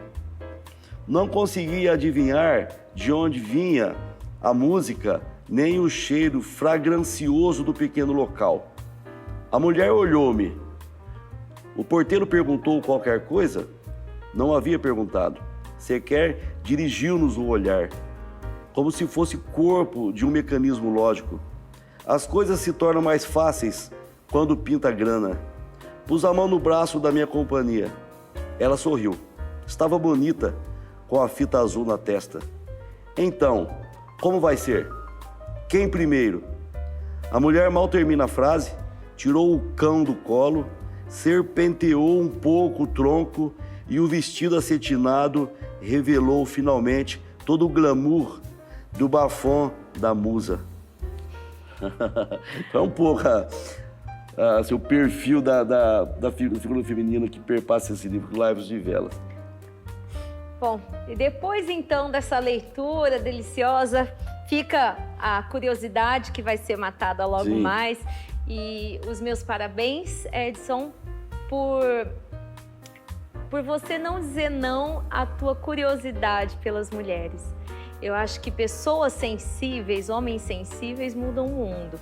Não conseguia adivinhar de onde vinha a música, nem o cheiro fragrancioso do pequeno local. A mulher olhou-me. O porteiro perguntou qualquer coisa? Não havia perguntado. Sequer dirigiu-nos o olhar, como se fosse corpo de um mecanismo lógico. As coisas se tornam mais fáceis quando pinta grana. Pus a mão no braço da minha companhia. Ela sorriu. Estava bonita, com a fita azul na testa. Então, como vai ser? Quem primeiro? A mulher mal termina a frase, tirou o cão do colo, serpenteou um pouco o tronco e o vestido acetinado revelou finalmente todo o glamour do bafão da musa. É um pouco o perfil da figura feminina que perpassa esse livro, Laivos de Velas. Bom, e depois então dessa leitura deliciosa, fica a curiosidade que vai ser matada logo Sim. mais. E os meus parabéns, Edson, por você não dizer não à tua curiosidade pelas mulheres. Eu acho que pessoas sensíveis, homens sensíveis mudam o mundo.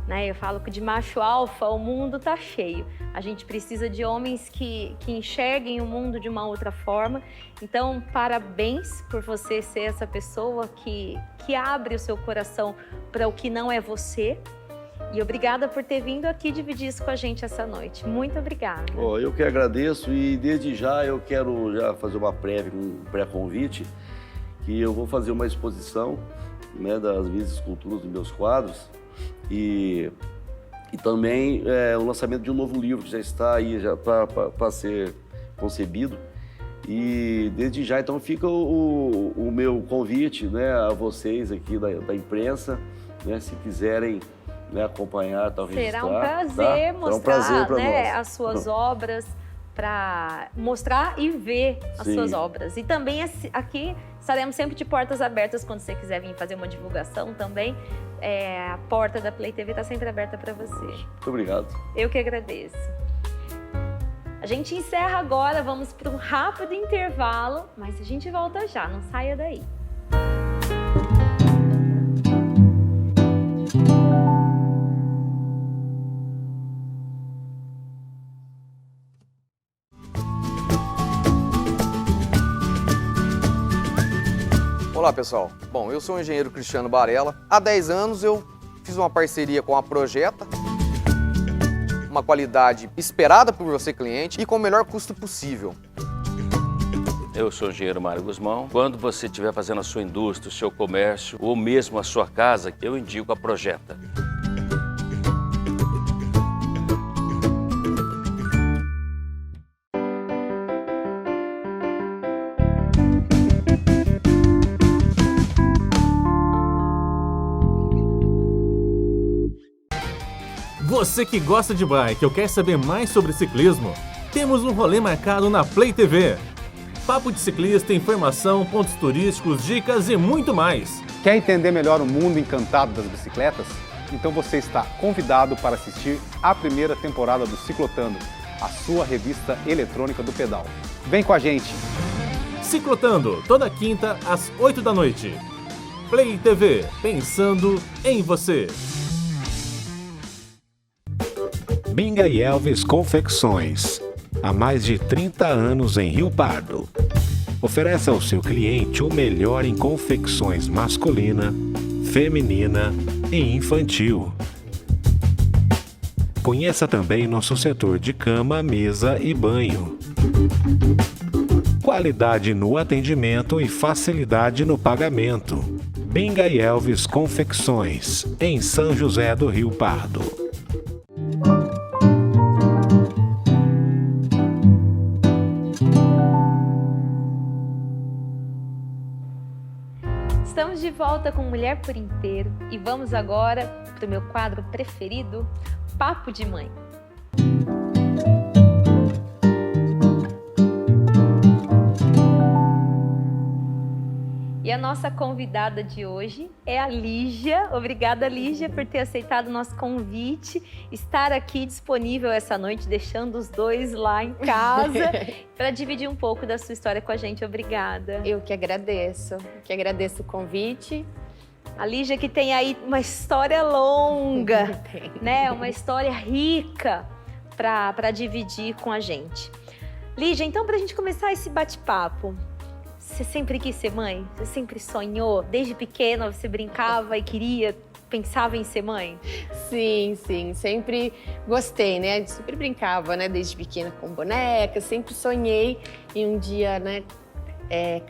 Né? Eu falo que de macho alfa o mundo tá cheio. A gente precisa de homens que enxerguem o mundo de uma outra forma. Então, parabéns por você ser essa pessoa que abre o seu coração para o que não é você. E obrigada por ter vindo aqui dividir isso com a gente essa noite. Muito obrigada. Eu que agradeço e desde já eu quero já fazer uma prévia, um pré-convite, que eu vou fazer uma exposição, né, das minhas esculturas, dos meus quadros e também o lançamento de um novo livro que já está aí já para ser concebido. E desde já, então, fica o meu convite, né, a vocês aqui da imprensa, né, se quiserem, né, acompanhar, talvez será um prazer mostrar, né, as suas obras, para mostrar e ver as suas obras. E também aqui estaremos sempre de portas abertas quando você quiser vir fazer uma divulgação também. A porta da Play TV está sempre aberta para você. Muito obrigado. Eu que agradeço. A gente encerra agora, vamos para um rápido intervalo, mas a gente volta já, não saia daí. Olá pessoal, bom, eu sou o engenheiro Cristiano Barella. Há 10 anos eu fiz uma parceria com a Projeta, uma qualidade esperada por você cliente e com o melhor custo possível. Eu sou o engenheiro Mário Guzmão. Quando você estiver fazendo a sua indústria, o seu comércio ou mesmo a sua casa, eu indico a Projeta. Você que gosta de bike ou quer saber mais sobre ciclismo, temos um rolê marcado na Play TV. Papo de ciclista, informação, pontos turísticos, dicas e muito mais. Quer entender melhor o mundo encantado das bicicletas? Então você está convidado para assistir a primeira temporada do Ciclotando, a sua revista eletrônica do pedal. Vem com a gente! Ciclotando, toda quinta às 8 da noite. Play TV, pensando em você. Binga e Elvis Confecções, há mais de 30 anos em Rio Pardo. Oferece ao seu cliente o melhor em confecções masculina, feminina e infantil. Conheça também nosso setor de cama, mesa e banho. Qualidade no atendimento e facilidade no pagamento. Binga e Elvis Confecções, em São José do Rio Pardo. Estamos de volta com Mulher por Inteiro e vamos agora para o meu quadro preferido, Papo de Mãe. E a nossa convidada de hoje é a Lígia. Obrigada, Lígia, por ter aceitado o nosso convite, estar aqui disponível essa noite, deixando os dois lá em casa para dividir um pouco da sua história com a gente. Obrigada. Eu que agradeço o convite. A Lígia que tem aí uma história longa, né? Uma história rica para dividir com a gente. Lígia, então para a gente começar esse bate-papo, você sempre quis ser mãe? Você sempre sonhou? Desde pequena você brincava e pensava em ser mãe? Sim, sempre gostei, né? Sempre brincava, né? Desde pequena com boneca, sempre sonhei em um dia, né?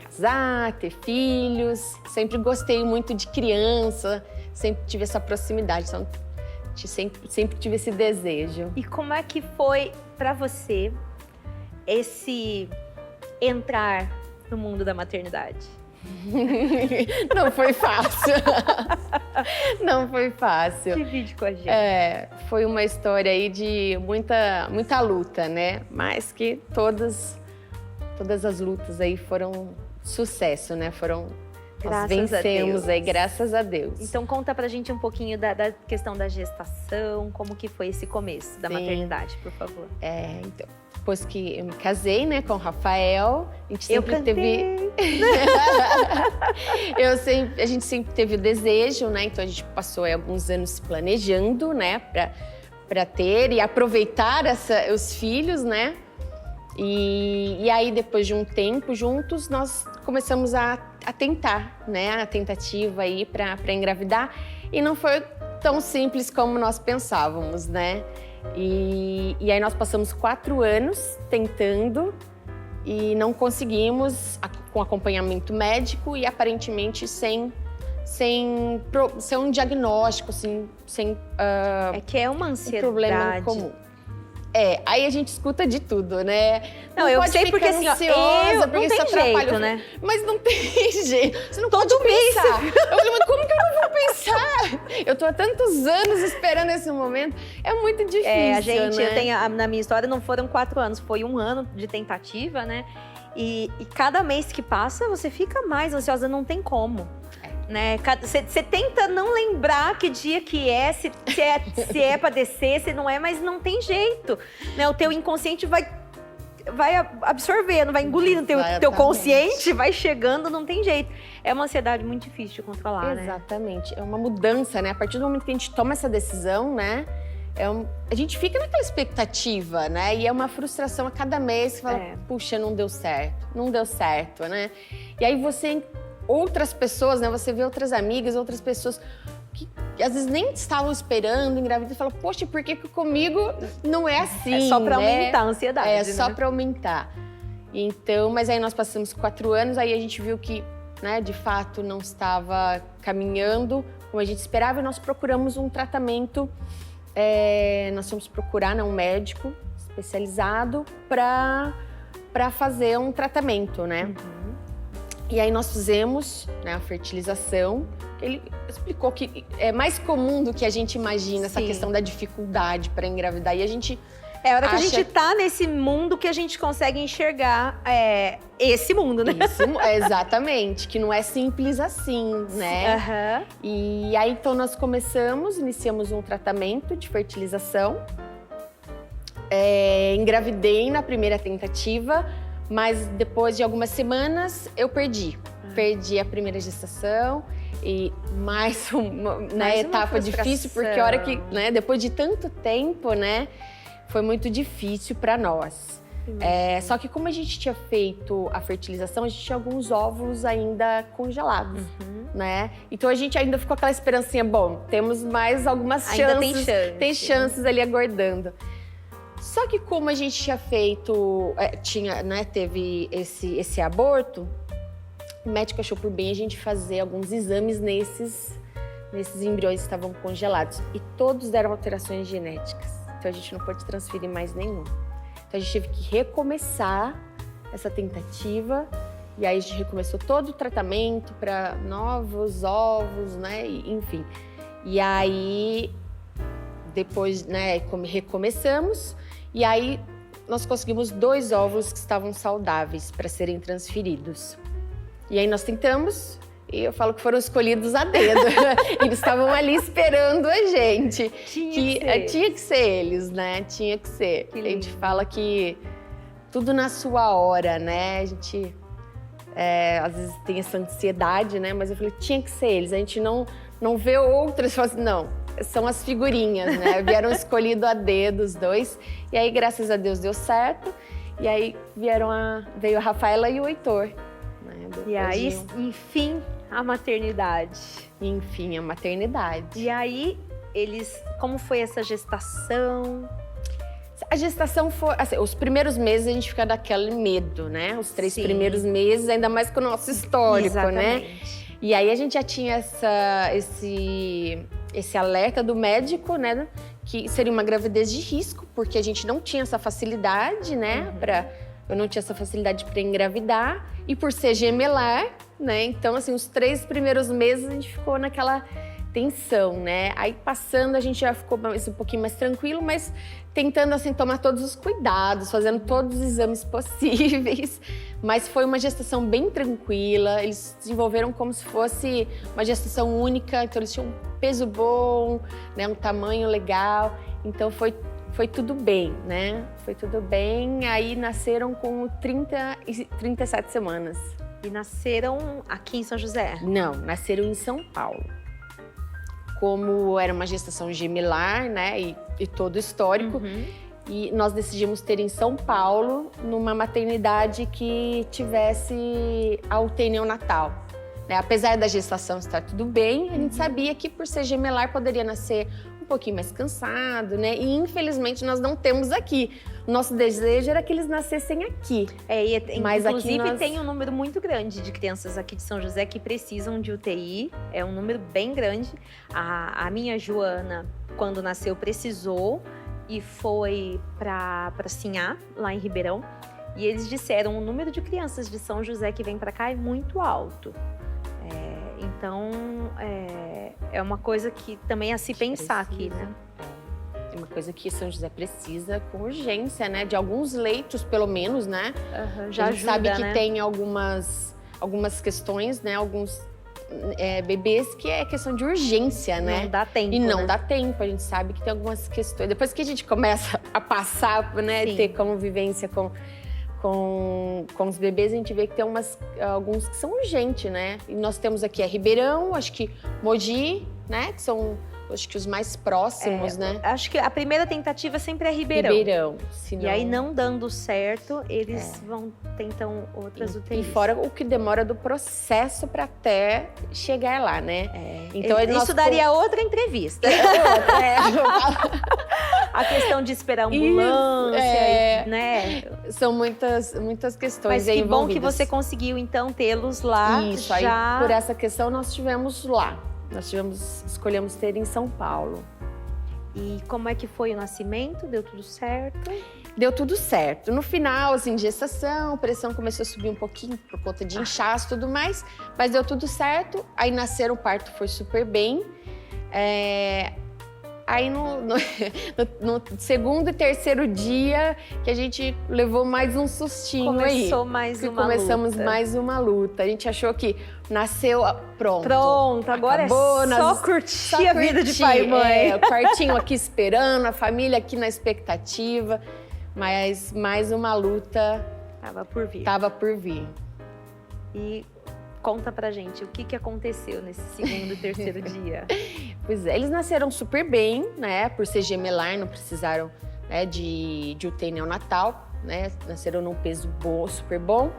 Casar, ter filhos. Sempre gostei muito de criança, sempre tive essa proximidade, então sempre tive esse desejo. E como é que foi para você esse entrar no mundo da maternidade? Não foi fácil. Não foi fácil. Divide com a gente. Foi uma história aí de muita luta, né? Mas que todas as lutas aí foram sucesso, né? Nós vencemos aí, graças a Deus. Então conta pra gente um pouquinho da questão da gestação, como que foi esse começo da maternidade, por favor. Então, depois que eu me casei, né, com o Rafael, a gente sempre teve... a gente sempre teve o desejo, né, então a gente passou aí alguns anos se planejando, né, pra ter e aproveitar os filhos, né, e aí depois de um tempo juntos, nós começamos a tentar, né, a tentativa aí pra engravidar, e não foi tão simples como nós pensávamos, né. E aí nós passamos 4 anos tentando e não conseguimos, com acompanhamento médico e aparentemente sem um diagnóstico, assim, sem que é uma ansiedade. Um problema comum. Aí a gente escuta de tudo, né? Não, eu sei porque assim, ansiosa, não tem jeito, né? Mas não tem jeito. Você não pode pensar. Eu falei, mas como que eu não vou pensar? Eu tô há tantos anos esperando esse momento. É muito difícil, a gente, né? eu tenho, na minha história não foram 4 anos, foi 1 ano de tentativa, né? E cada mês que passa, você fica mais ansiosa, não tem como. Né? Você tenta não lembrar que dia que é, se é para descer, se não é, mas não tem jeito. Né? O teu inconsciente vai absorver, não vai engolir no teu consciente, vai chegando, não tem jeito. É uma ansiedade muito difícil de controlar, Exatamente. É uma mudança, né? A partir do momento que a gente toma essa decisão, né? A gente fica naquela expectativa, né? E é uma frustração a cada mês, que fala, puxa, não deu certo, né? E aí outras pessoas, né? Você vê outras amigas, outras pessoas que às vezes nem estavam esperando engravidar e falam, poxa, por que comigo não é assim? É só pra né? aumentar a ansiedade. É só pra aumentar. Então, mas aí nós passamos 4 anos, aí a gente viu que, né, de fato não estava caminhando como a gente esperava e nós procuramos um tratamento. Nós fomos procurar um médico especializado para fazer um tratamento, né? Uhum. E aí nós fizemos, né, a fertilização. Ele explicou que é mais comum do que a gente imagina. Sim. Essa questão da dificuldade para engravidar. E a gente É a hora que a gente tá nesse mundo que a gente consegue enxergar esse mundo, né? Exatamente, que não é simples assim, né? Uhum. E aí, então, nós iniciamos um tratamento de fertilização. Engravidei na primeira tentativa, mas depois de algumas semanas eu perdi. Perdi a primeira gestação e mais uma etapa difícil, porque a hora que, né, depois de tanto tempo, né, foi muito difícil para nós. Só que como a gente tinha feito a fertilização, a gente tinha alguns óvulos ainda congelados, né? Então a gente ainda ficou aquela esperancinha, bom, temos mais algumas chances. Tem chances ali aguardando. Só que como a gente tinha feito, teve esse aborto, o médico achou por bem a gente fazer alguns exames nesses embriões que estavam congelados. E todos deram alterações genéticas. Então a gente não pôde transferir mais nenhum. Então a gente teve que recomeçar essa tentativa. E aí a gente recomeçou todo o tratamento para novos ovos, né? Enfim. E aí, depois, né, recomeçamos. E aí nós conseguimos 2 óvulos que estavam saudáveis para serem transferidos. E aí nós tentamos, e eu falo que foram escolhidos a dedo. Eles estavam ali esperando a gente. Tinha que ser eles, né? Tinha que ser. A gente fala que tudo na sua hora, né? A gente às vezes tem essa ansiedade, né? Mas eu falei, tinha que ser eles. A gente não vê outros, fala assim, não, são as figurinhas, né? Vieram escolhidos a dedo os 2. E aí, graças a Deus, deu certo. E aí veio a Rafaela e o Heitor. E aí, enfim, a maternidade. Enfim, a maternidade. E aí, como foi essa gestação? A gestação foi, assim, os primeiros meses a gente fica daquele medo, né? Os 3 primeiros meses, ainda mais com o nosso histórico, né? E aí a gente já tinha esse alerta do médico, né? Que seria uma gravidez de risco, porque a gente não tinha essa facilidade, né? Eu não tinha essa facilidade para engravidar. E por ser gemelar, né? Então, assim, os 3 primeiros meses a gente ficou naquela tensão, né? Aí passando a gente já ficou um pouquinho mais tranquilo, mas tentando, assim, tomar todos os cuidados, fazendo todos os exames possíveis. Mas foi uma gestação bem tranquila. Eles desenvolveram como se fosse uma gestação única. Então, eles tinham um peso bom, né? Um tamanho legal. Então, foi tudo bem, né? Foi tudo bem. Aí nasceram com 37 semanas. E nasceram aqui em São José? Não, nasceram em São Paulo. Como era uma gestação gemelar, né? E todo histórico. E nós decidimos ter em São Paulo, numa maternidade que tivesse a UTI neonatal. Né? Apesar da gestação estar tudo bem, a gente sabia que por ser gemelar poderia nascer um pouquinho mais cansado, né? E infelizmente nós não temos aqui. O nosso desejo era que eles nascessem aqui. Mas inclusive tem um número muito grande de crianças aqui de São José que precisam de UTI. É um número bem grande. A minha Joana, quando nasceu, precisou e foi para Sinhá, lá em Ribeirão. E eles disseram o número de crianças de São José que vem para cá é muito alto. Então, é uma coisa que também é a se pensar aqui, né? É uma coisa que São José precisa com urgência, né? De alguns leitos, pelo menos, né? Já a gente ajuda, sabe que né? tem algumas questões, né? Alguns bebês que é questão de urgência, né? Não dá tempo, E não né? dá tempo. A gente sabe que tem algumas questões. Depois que a gente começa a passar, né? Ter convivência com os bebês, a gente vê que tem alguns que são urgentes, né? E nós temos aqui Ribeirão, acho que Mogi, né? Que são, acho que os mais próximos, né? Acho que a primeira tentativa sempre é Ribeirão. Senão... E aí, não dando certo, eles tentam outras UTIs. E fora o que demora do processo para até chegar lá, né? Então, isso daria outra entrevista. A questão de esperar ambulância, né? São muitas questões. Mas que bom que você conseguiu, então, tê-los lá. Isso, aí por essa questão nós tivemos lá. Escolhemos ter em São Paulo. E como é que foi o nascimento? Deu tudo certo? Deu tudo certo. No final, assim, de gestação, a pressão começou a subir um pouquinho por conta de inchaço e tudo mais, mas deu tudo certo. Aí nasceram, o parto foi super bem. Aí no segundo e terceiro dia que a gente levou mais um sustinho aí. Começamos mais uma luta. A gente achou que nasceu, pronto. Pronto, agora acabou, é só curtir a vida de pai e mãe. O quartinho aqui esperando, a família aqui na expectativa. Mas mais uma luta Tava por vir. E conta pra gente, o que aconteceu nesse segundo e terceiro dia? Pois é, eles nasceram super bem, né? Por ser gemelar, não precisaram, né, de UTI neonatal, né? Nasceram num peso bom, super bom.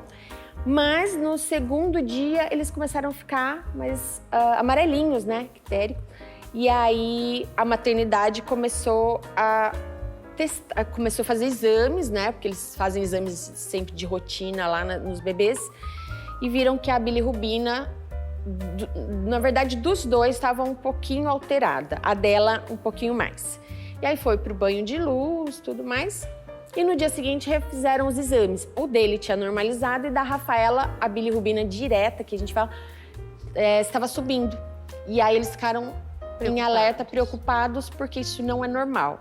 Mas no segundo dia, eles começaram a ficar mais amarelinhos, né? Ictéricos. E aí, a maternidade começou a fazer exames, né? Porque eles fazem exames sempre de rotina lá nos bebês. E viram que a bilirrubina, na verdade, dos dois estava um pouquinho alterada. A dela, um pouquinho mais. E aí foi pro banho de luz, tudo mais. E no dia seguinte, refizeram os exames. O dele tinha normalizado e da Rafaela, a bilirrubina direta, que a gente fala, estava subindo. E aí eles ficaram em alerta, preocupados, porque isso não é normal.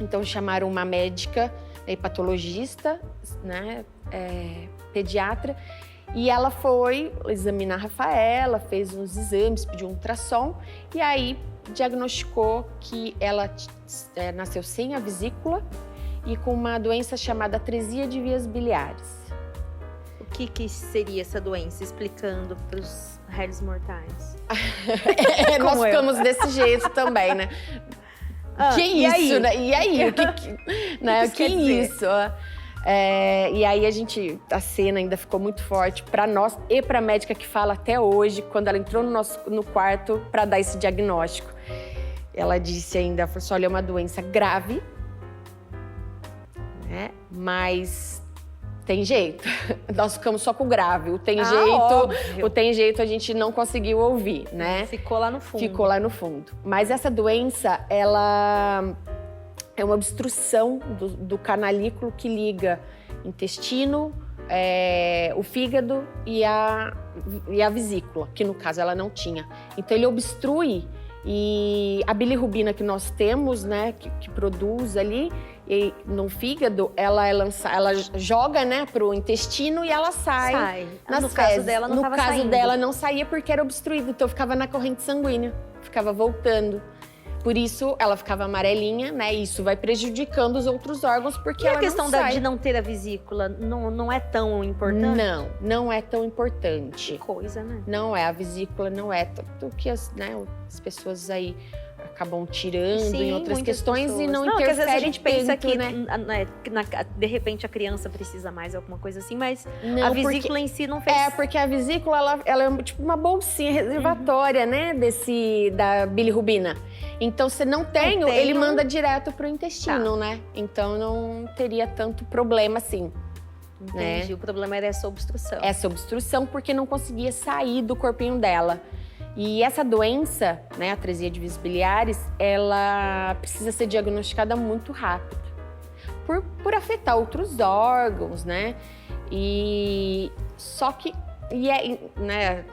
Então chamaram uma médica, hepatologista, né, pediatra, e ela foi examinar a Rafaela, fez uns exames, pediu um ultrassom, e aí diagnosticou que ela nasceu sem a vesícula e com uma doença chamada atresia de vias biliares. O que seria essa doença, explicando para os réis mortais? Nós ficamos desse jeito também, né? Que isso, aí? Né? E aí? O que é isso? E aí a cena ainda ficou muito forte para nós e para a médica que fala até hoje, quando ela entrou no quarto para dar esse diagnóstico. Ela disse ainda, falou assim, olha, é uma doença grave, né? Mas tem jeito. Nós ficamos só com o grave. O tem jeito a gente não conseguiu ouvir, né? Ficou lá no fundo. Ficou lá no fundo. Mas essa doença, ela é uma obstrução do canalículo que liga intestino, o fígado e a vesícula, que no caso ela não tinha. Então ele obstrui e a bilirrubina que nós temos, né, que produz ali no fígado, ela joga, né, pro intestino e ela sai. No caso dela não estava saindo. No caso dela não saía porque era obstruído, então ficava na corrente sanguínea, ficava voltando. Por isso, ela ficava amarelinha, né? E isso vai prejudicando os outros órgãos, porque ela não sai. E a questão de não ter a vesícula não é tão importante? Não é tão importante. Que coisa, né? Não é, a vesícula não é. Tanto que as pessoas aí acabam tirando em outras questões e não interfere. Às vezes a gente pensa tanto, que, né? De repente, a criança precisa mais, alguma coisa assim, mas a vesícula em si não fez... porque a vesícula, ela é tipo uma bolsinha reservatória, né, da bilirrubina. Então, se não tem, ele manda direto pro intestino, né? Então, não teria tanto problema assim. Entendi, o problema era essa obstrução. Essa obstrução, porque não conseguia sair do corpinho dela. E essa doença, né, a atresia de vias biliares, ela precisa ser diagnosticada muito rápido. Por afetar outros órgãos, né? Só que, né,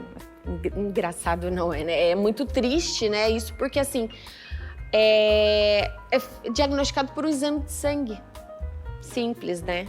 engraçado não é, né? É muito triste, né? Isso porque, assim, é diagnosticado por um exame de sangue. Simples, né?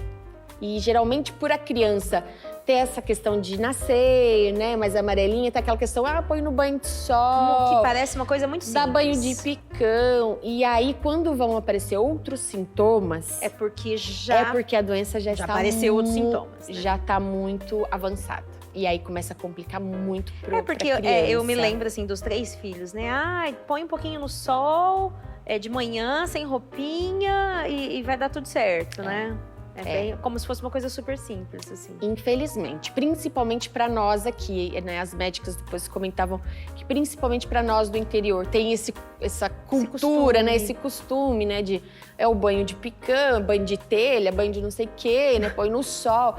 E, geralmente, por a criança ter essa questão de nascer, né? Mais amarelinha, tem aquela questão, põe no banho de sol. Que parece uma coisa muito simples. Dá banho de picão. E aí, quando vão aparecer outros sintomas... É porque a doença já está... apareceu outros sintomas, né? Já está muito avançada. E aí começa a complicar muito pra porque criança. Eu me lembro, assim, dos 3 filhos, né? Põe um pouquinho no sol, de manhã, sem roupinha e vai dar tudo certo, né? Bem, como se fosse uma coisa super simples, assim. Infelizmente, principalmente para nós aqui, né? As médicas depois comentavam que principalmente para nós do interior tem essa cultura, né? Esse costume, né? De o banho de picã, banho de telha, banho de não sei o quê, né? Põe no sol.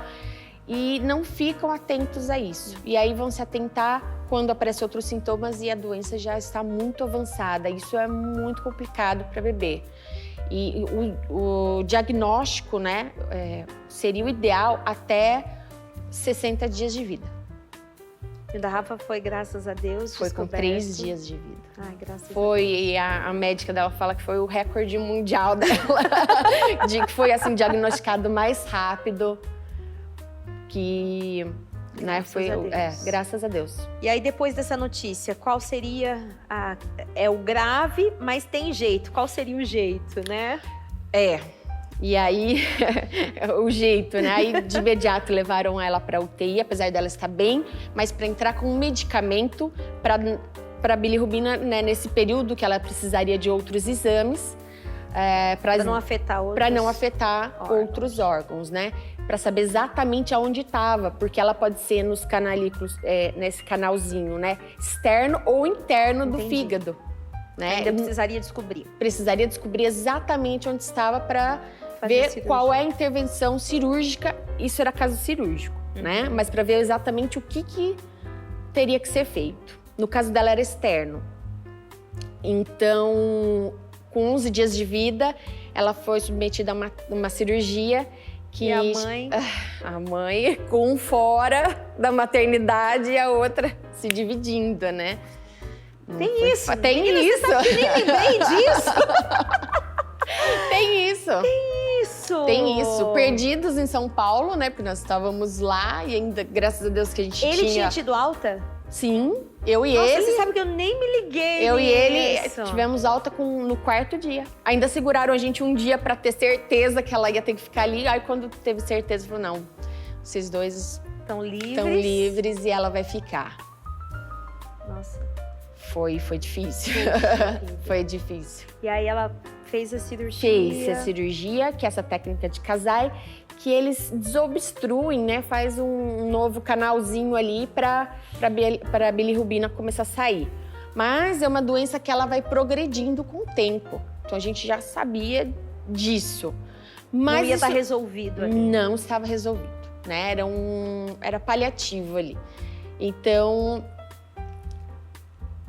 E não ficam atentos a isso. E aí vão se atentar quando aparecem outros sintomas e a doença já está muito avançada. Isso é muito complicado para bebê. E o diagnóstico, né, seria o ideal até 60 dias de vida. E o da Rafa foi, graças a Deus, Foi com descoberto. 3 dias de vida. Ai, graças a Deus. Foi, e a médica dela fala que foi o recorde mundial dela, de que foi, assim, diagnosticado mais rápido, que, né, foi, graças a Deus. E aí, depois dessa notícia, qual seria é o grave, mas tem jeito. Qual seria o jeito, né? E aí, o jeito, né? Aí, de imediato, levaram ela para UTI, apesar dela estar bem, mas para entrar com um medicamento para bilirrubina, né, nesse período que ela precisaria de outros exames. Para não afetar outros Para não afetar outros órgãos, né? Para saber exatamente aonde estava, porque ela pode ser nos canalículos, nesse canalzinho, né? Externo ou interno do fígado. Né? Ainda precisaria descobrir. Precisaria descobrir exatamente onde estava para ver qual é a intervenção cirúrgica. Isso era caso cirúrgico, né? Mas para ver exatamente o que teria que ser feito. No caso dela era externo. Então, com 11 dias de vida, ela foi submetida a uma cirurgia que... E a mãe? A mãe com um fora da maternidade e a outra se dividindo, né? Tem isso. Tem menina, isso. Você sabe que nem lembrei disso. Tem isso. Tem isso. Tem isso. Perdidos em São Paulo, né? Porque nós estávamos lá e ainda, graças a Deus, que a gente Ele tinha tido alta? Sim, eu e Nossa, ele. Você sabe que eu nem me liguei Eu nisso. e ele tivemos alta no 4º dia. Ainda seguraram a gente um dia pra ter certeza que ela ia ter que ficar ali. Aí quando teve certeza, falou, não, vocês dois estão livres e ela vai ficar. Nossa. Foi difícil. Foi difícil. E aí ela fez a cirurgia. Fez a cirurgia, que é essa técnica de Kasai, que eles desobstruem, né? Faz um novo canalzinho ali para a bilirrubina começar a sair. Mas é uma doença que ela vai progredindo com o tempo. Então a gente já sabia disso. Mas não ia estar resolvido ali. Não estava resolvido, né? Era paliativo ali. Então...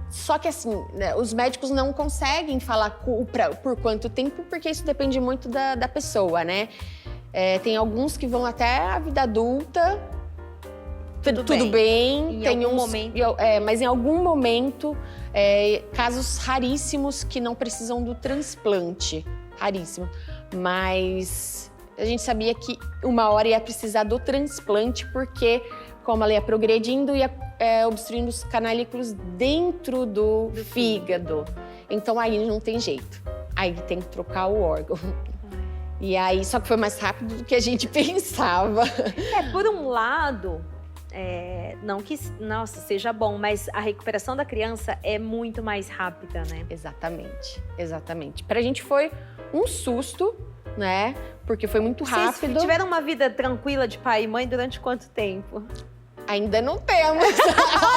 Só que assim, né, os médicos não conseguem falar por quanto tempo, porque isso depende muito da pessoa, né? Tem alguns que vão até a vida adulta, tudo bem. Tem algum uns, momento. Mas em algum momento, casos raríssimos que não precisam do transplante. Raríssimo. Mas a gente sabia que uma hora ia precisar do transplante, porque como ela ia progredindo, ia obstruindo os canalículos dentro do fígado. Então aí não tem jeito. Aí tem que trocar o órgão. E aí, só que foi mais rápido do que a gente pensava. Por um lado, não que, nossa, seja bom, mas a recuperação da criança é muito mais rápida, né? Exatamente, exatamente. Pra gente foi um susto, né? Porque foi muito rápido. Vocês tiveram uma vida tranquila de pai e mãe durante quanto tempo? Ainda não temos.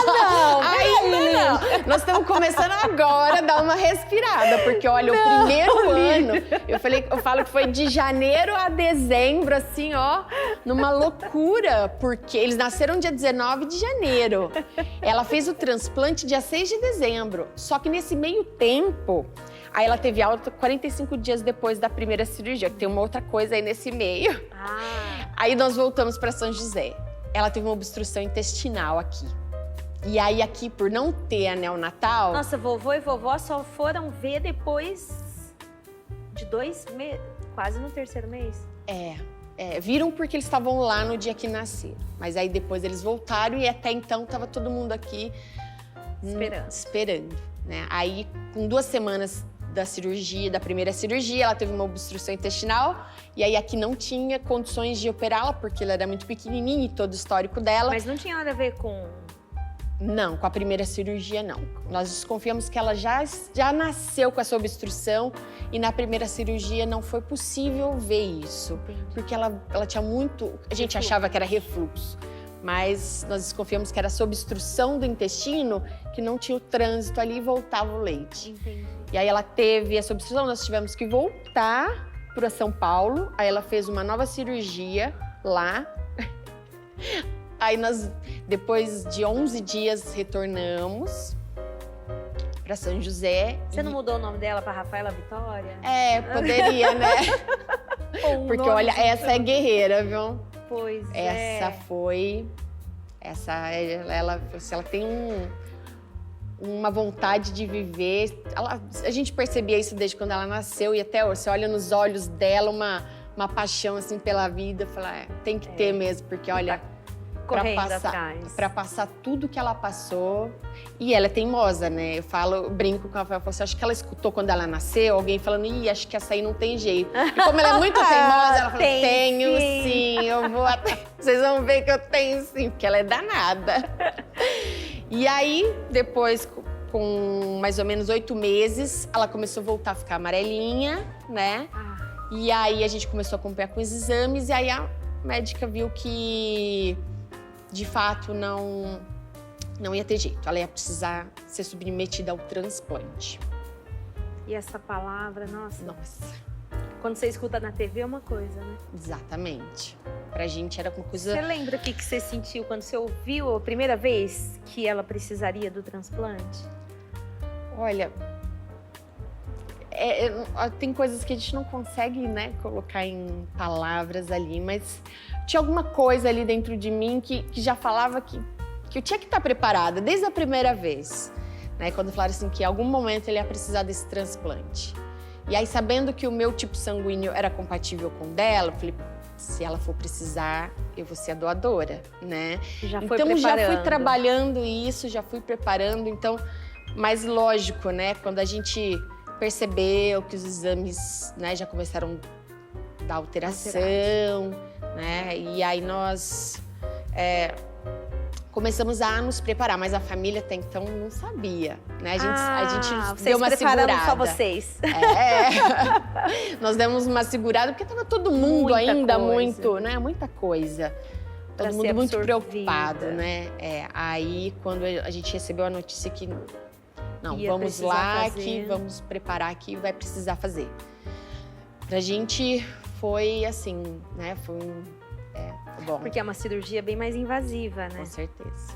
Não! Ainda não. Nós estamos começando agora a dar uma respirada, porque olha, o primeiro ano, eu falo que foi de janeiro a dezembro, assim, ó, numa loucura, porque eles nasceram dia 19 de janeiro. Ela fez o transplante dia 6 de dezembro. Só que nesse meio tempo, aí ela teve alta 45 dias depois da primeira cirurgia, que tem uma outra coisa aí nesse meio. Aí nós voltamos para São José. Ela teve uma obstrução intestinal aqui. E aí aqui, por não ter a neonatal... Nossa, vovô e vovó só foram ver depois de 2 meses, quase no 3º mês. Viram porque eles estavam lá no dia que nasceram. Mas aí depois eles voltaram e até então tava todo mundo aqui esperando, né? Aí, com 2 semanas da cirurgia, da primeira cirurgia, ela teve uma obstrução intestinal e aí aqui não tinha condições de operá-la porque ela era muito pequenininha e todo o histórico dela. Mas não tinha nada a ver com... Não, com a primeira cirurgia não. Nós desconfiamos que ela já nasceu com essa obstrução e na primeira cirurgia não foi possível ver isso. Entendi. Porque ela tinha muito... A gente achava que era refluxo. Mas nós desconfiamos que era essa obstrução do intestino que não tinha o trânsito ali e voltava o leite. Entendi. E aí ela teve essa obstrução, nós tivemos que voltar para São Paulo. Aí ela fez uma nova cirurgia lá. Aí nós, depois de 11 dias, retornamos para São José. Você não mudou o nome dela para Rafaela Vitória? Poderia, né? Porque olha, essa é guerreira, viu? Pois Essa foi Ela tem uma vontade de viver. A gente percebia isso desde quando ela nasceu e até hoje. Você olha nos olhos dela uma paixão assim pela vida. Fala, tem que ter mesmo, porque olha, para passar tudo que ela passou. E ela é teimosa, né? Eu brinco com ela, eu falo assim, acho que ela escutou quando ela nasceu, alguém falando, acho que essa aí não tem jeito. E como ela é muito teimosa, ela fala, tenho sim, eu vou até... Vocês vão ver que eu tenho sim, porque ela é danada. E aí, depois, com mais ou menos 8 meses, ela começou a voltar a ficar amarelinha, né? E aí a gente começou a acompanhar com os exames, e aí a médica viu que, de fato, não ia ter jeito. Ela ia precisar ser submetida ao transplante. E essa palavra, nossa. Quando você escuta na TV é uma coisa, né? Exatamente. Pra gente era uma coisa... Você lembra o que você sentiu quando você ouviu a primeira vez que ela precisaria do transplante? Olha, tem coisas que a gente não consegue, né, colocar em palavras ali, mas tinha alguma coisa ali dentro de mim que já falava que eu tinha que estar preparada desde a primeira vez, né? Quando falaram assim que em algum momento ele ia precisar desse transplante. E aí, sabendo que o meu tipo sanguíneo era compatível com o dela, eu falei, se ela for precisar, eu vou ser a doadora, né? Já fui trabalhando isso, já fui preparando, então, mas lógico, né? Quando a gente percebeu que os exames, né, já começaram a dar alteração, né? E aí nós começamos a nos preparar, mas a família até então não sabia, né? A gente deu uma segurada. Só vocês. Nós demos uma segurada porque estava todo mundo muita coisa. Todo mundo muito preocupado, né? Aí quando a gente recebeu a notícia que vamos lá, que vamos preparar que vai precisar fazer. Pra gente foi assim, né? Foi bom. Porque é uma cirurgia bem mais invasiva, né? Com certeza.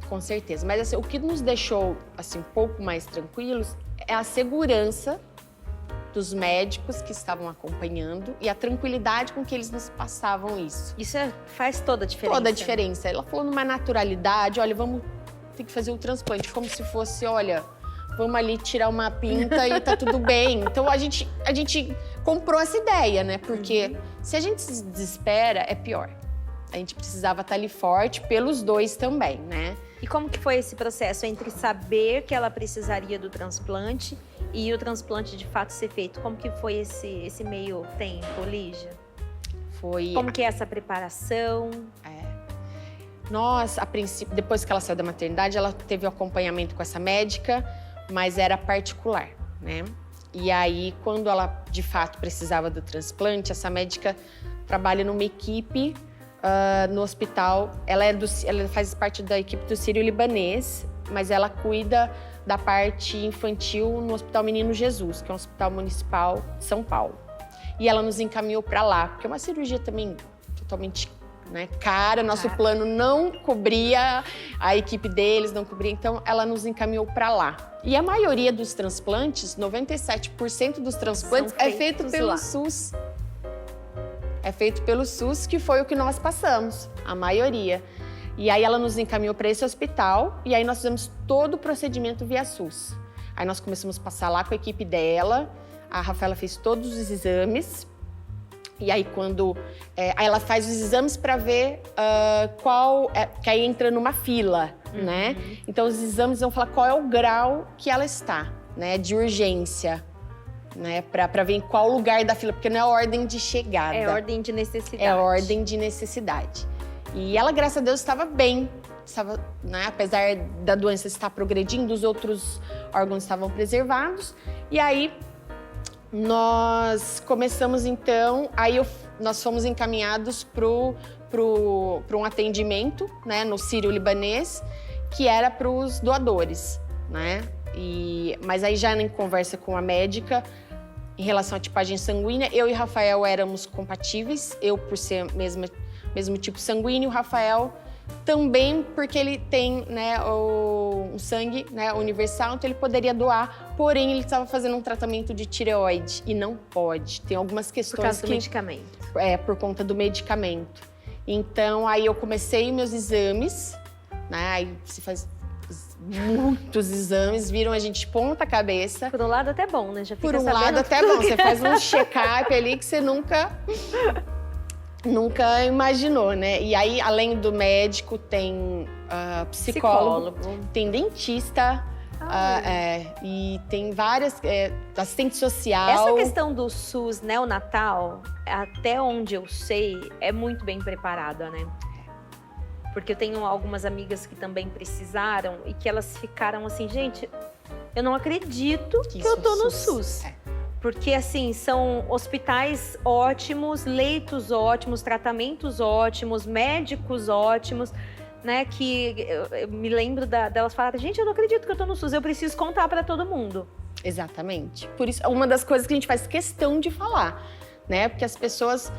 Com certeza. Mas assim, o que nos deixou assim, um pouco mais tranquilos é a segurança dos médicos que estavam acompanhando e a tranquilidade com que eles nos passavam isso. Isso faz toda a diferença. Toda a diferença. Ela falou numa naturalidade, olha, vamos ter que fazer o transplante, como se fosse, olha, vamos ali tirar uma pinta e tá tudo bem. Então a gente comprou essa ideia, né? Porque se a gente se desespera, é pior. A gente precisava estar ali forte pelos dois também, né? E como que foi esse processo entre saber que ela precisaria do transplante e o transplante de fato ser feito? Como que foi esse meio tempo, Lígia? Como que é essa preparação? Nós, a princípio, depois que ela saiu da maternidade, ela teve o acompanhamento com essa médica, mas era particular, né? E aí, quando ela, de fato, precisava do transplante, essa médica trabalha numa equipe no hospital. Ela faz parte da equipe do Sírio-Libanês, mas ela cuida da parte infantil no Hospital Menino Jesus, que é um hospital municipal de São Paulo. E ela nos encaminhou para lá, porque é uma cirurgia também totalmente cara. Nosso plano não cobria, a equipe deles não cobria, então ela nos encaminhou para lá. E a maioria dos transplantes, 97% dos transplantes é feito pelo SUS. É feito pelo SUS, que foi o que nós passamos, a maioria. E aí ela nos encaminhou para esse hospital e aí nós fizemos todo o procedimento via SUS. Aí nós começamos a passar lá com a equipe dela, a Rafaela fez todos os exames. E aí quando aí ela faz os exames para ver que aí entra numa fila, né? Então os exames vão falar qual é o grau que ela está, né, de urgência, né, para ver em qual lugar da fila, porque não é ordem de chegada. É ordem de necessidade. É ordem de necessidade. E ela, graças a Deus, estava bem, né, apesar da doença estar progredindo, os outros órgãos estavam preservados. E aí nós começamos então, nós fomos encaminhados para um atendimento, né, no Sírio-Libanês, que era para os doadores, né? Mas aí já em conversa com a médica, em relação à tipagem sanguínea, eu e Rafael éramos compatíveis, eu por ser mesmo tipo sanguíneo, o Rafael também porque ele tem, né, um sangue, né, universal, então ele poderia doar, porém ele estava fazendo um tratamento de tireoide e não pode. Tem algumas questões por causa do medicamento. Por conta do medicamento. Então, aí eu comecei meus exames, né? Aí se faz muitos exames, viram a gente de ponta cabeça. Por um lado até bom, né? Já fica Por um sabendo lado até bom, você faz um check-up ali que você nunca imaginou, né? E aí, além do médico, tem psicólogo, tem dentista, e tem várias, assistente social. Essa questão do SUS neonatal, até onde eu sei, é muito bem preparada, né? Porque eu tenho algumas amigas que também precisaram e que elas ficaram assim, gente, eu não acredito que eu tô no SUS. Porque, assim, são hospitais ótimos, leitos ótimos, tratamentos ótimos, médicos ótimos, né? Que eu me lembro delas falarem, gente, eu não acredito que eu tô no SUS, eu preciso contar para todo mundo. Exatamente. Por isso, é uma das coisas que a gente faz questão de falar, né? Porque as pessoas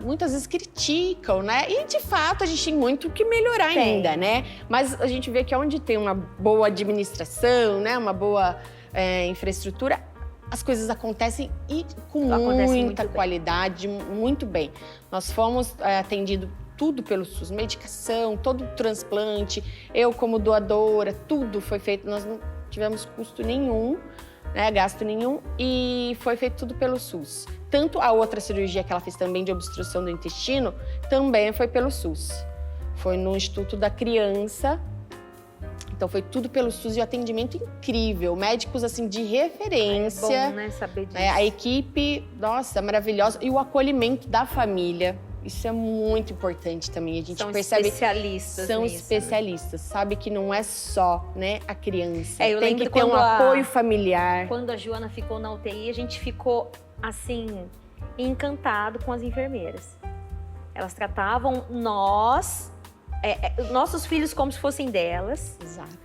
muitas vezes criticam, né? E, de fato, a gente tem muito o que melhorar ainda, né? Mas a gente vê que onde tem uma boa administração, né? Uma boa infraestrutura, as coisas acontecem e com muita qualidade, muito bem. Nós fomos atendidos tudo pelo SUS, medicação, todo o transplante, eu como doadora, tudo foi feito, nós não tivemos custo nenhum, né, gasto nenhum, e foi feito tudo pelo SUS. Tanto a outra cirurgia que ela fez também de obstrução do intestino, também foi pelo SUS. Foi no Instituto da Criança. Então foi tudo pelo SUS e o atendimento incrível, médicos assim de referência. É bom, né, saber disso. A equipe, nossa, maravilhosa, e o acolhimento da família. Isso é muito importante também. A gente percebe especialistas são nisso, especialistas, né? Sabe que não é só, né, a criança. Eu tem que ter um apoio familiar. Quando a Joana ficou na UTI, a gente ficou assim encantado com as enfermeiras. Elas tratavam nossos filhos como se fossem delas. Exato.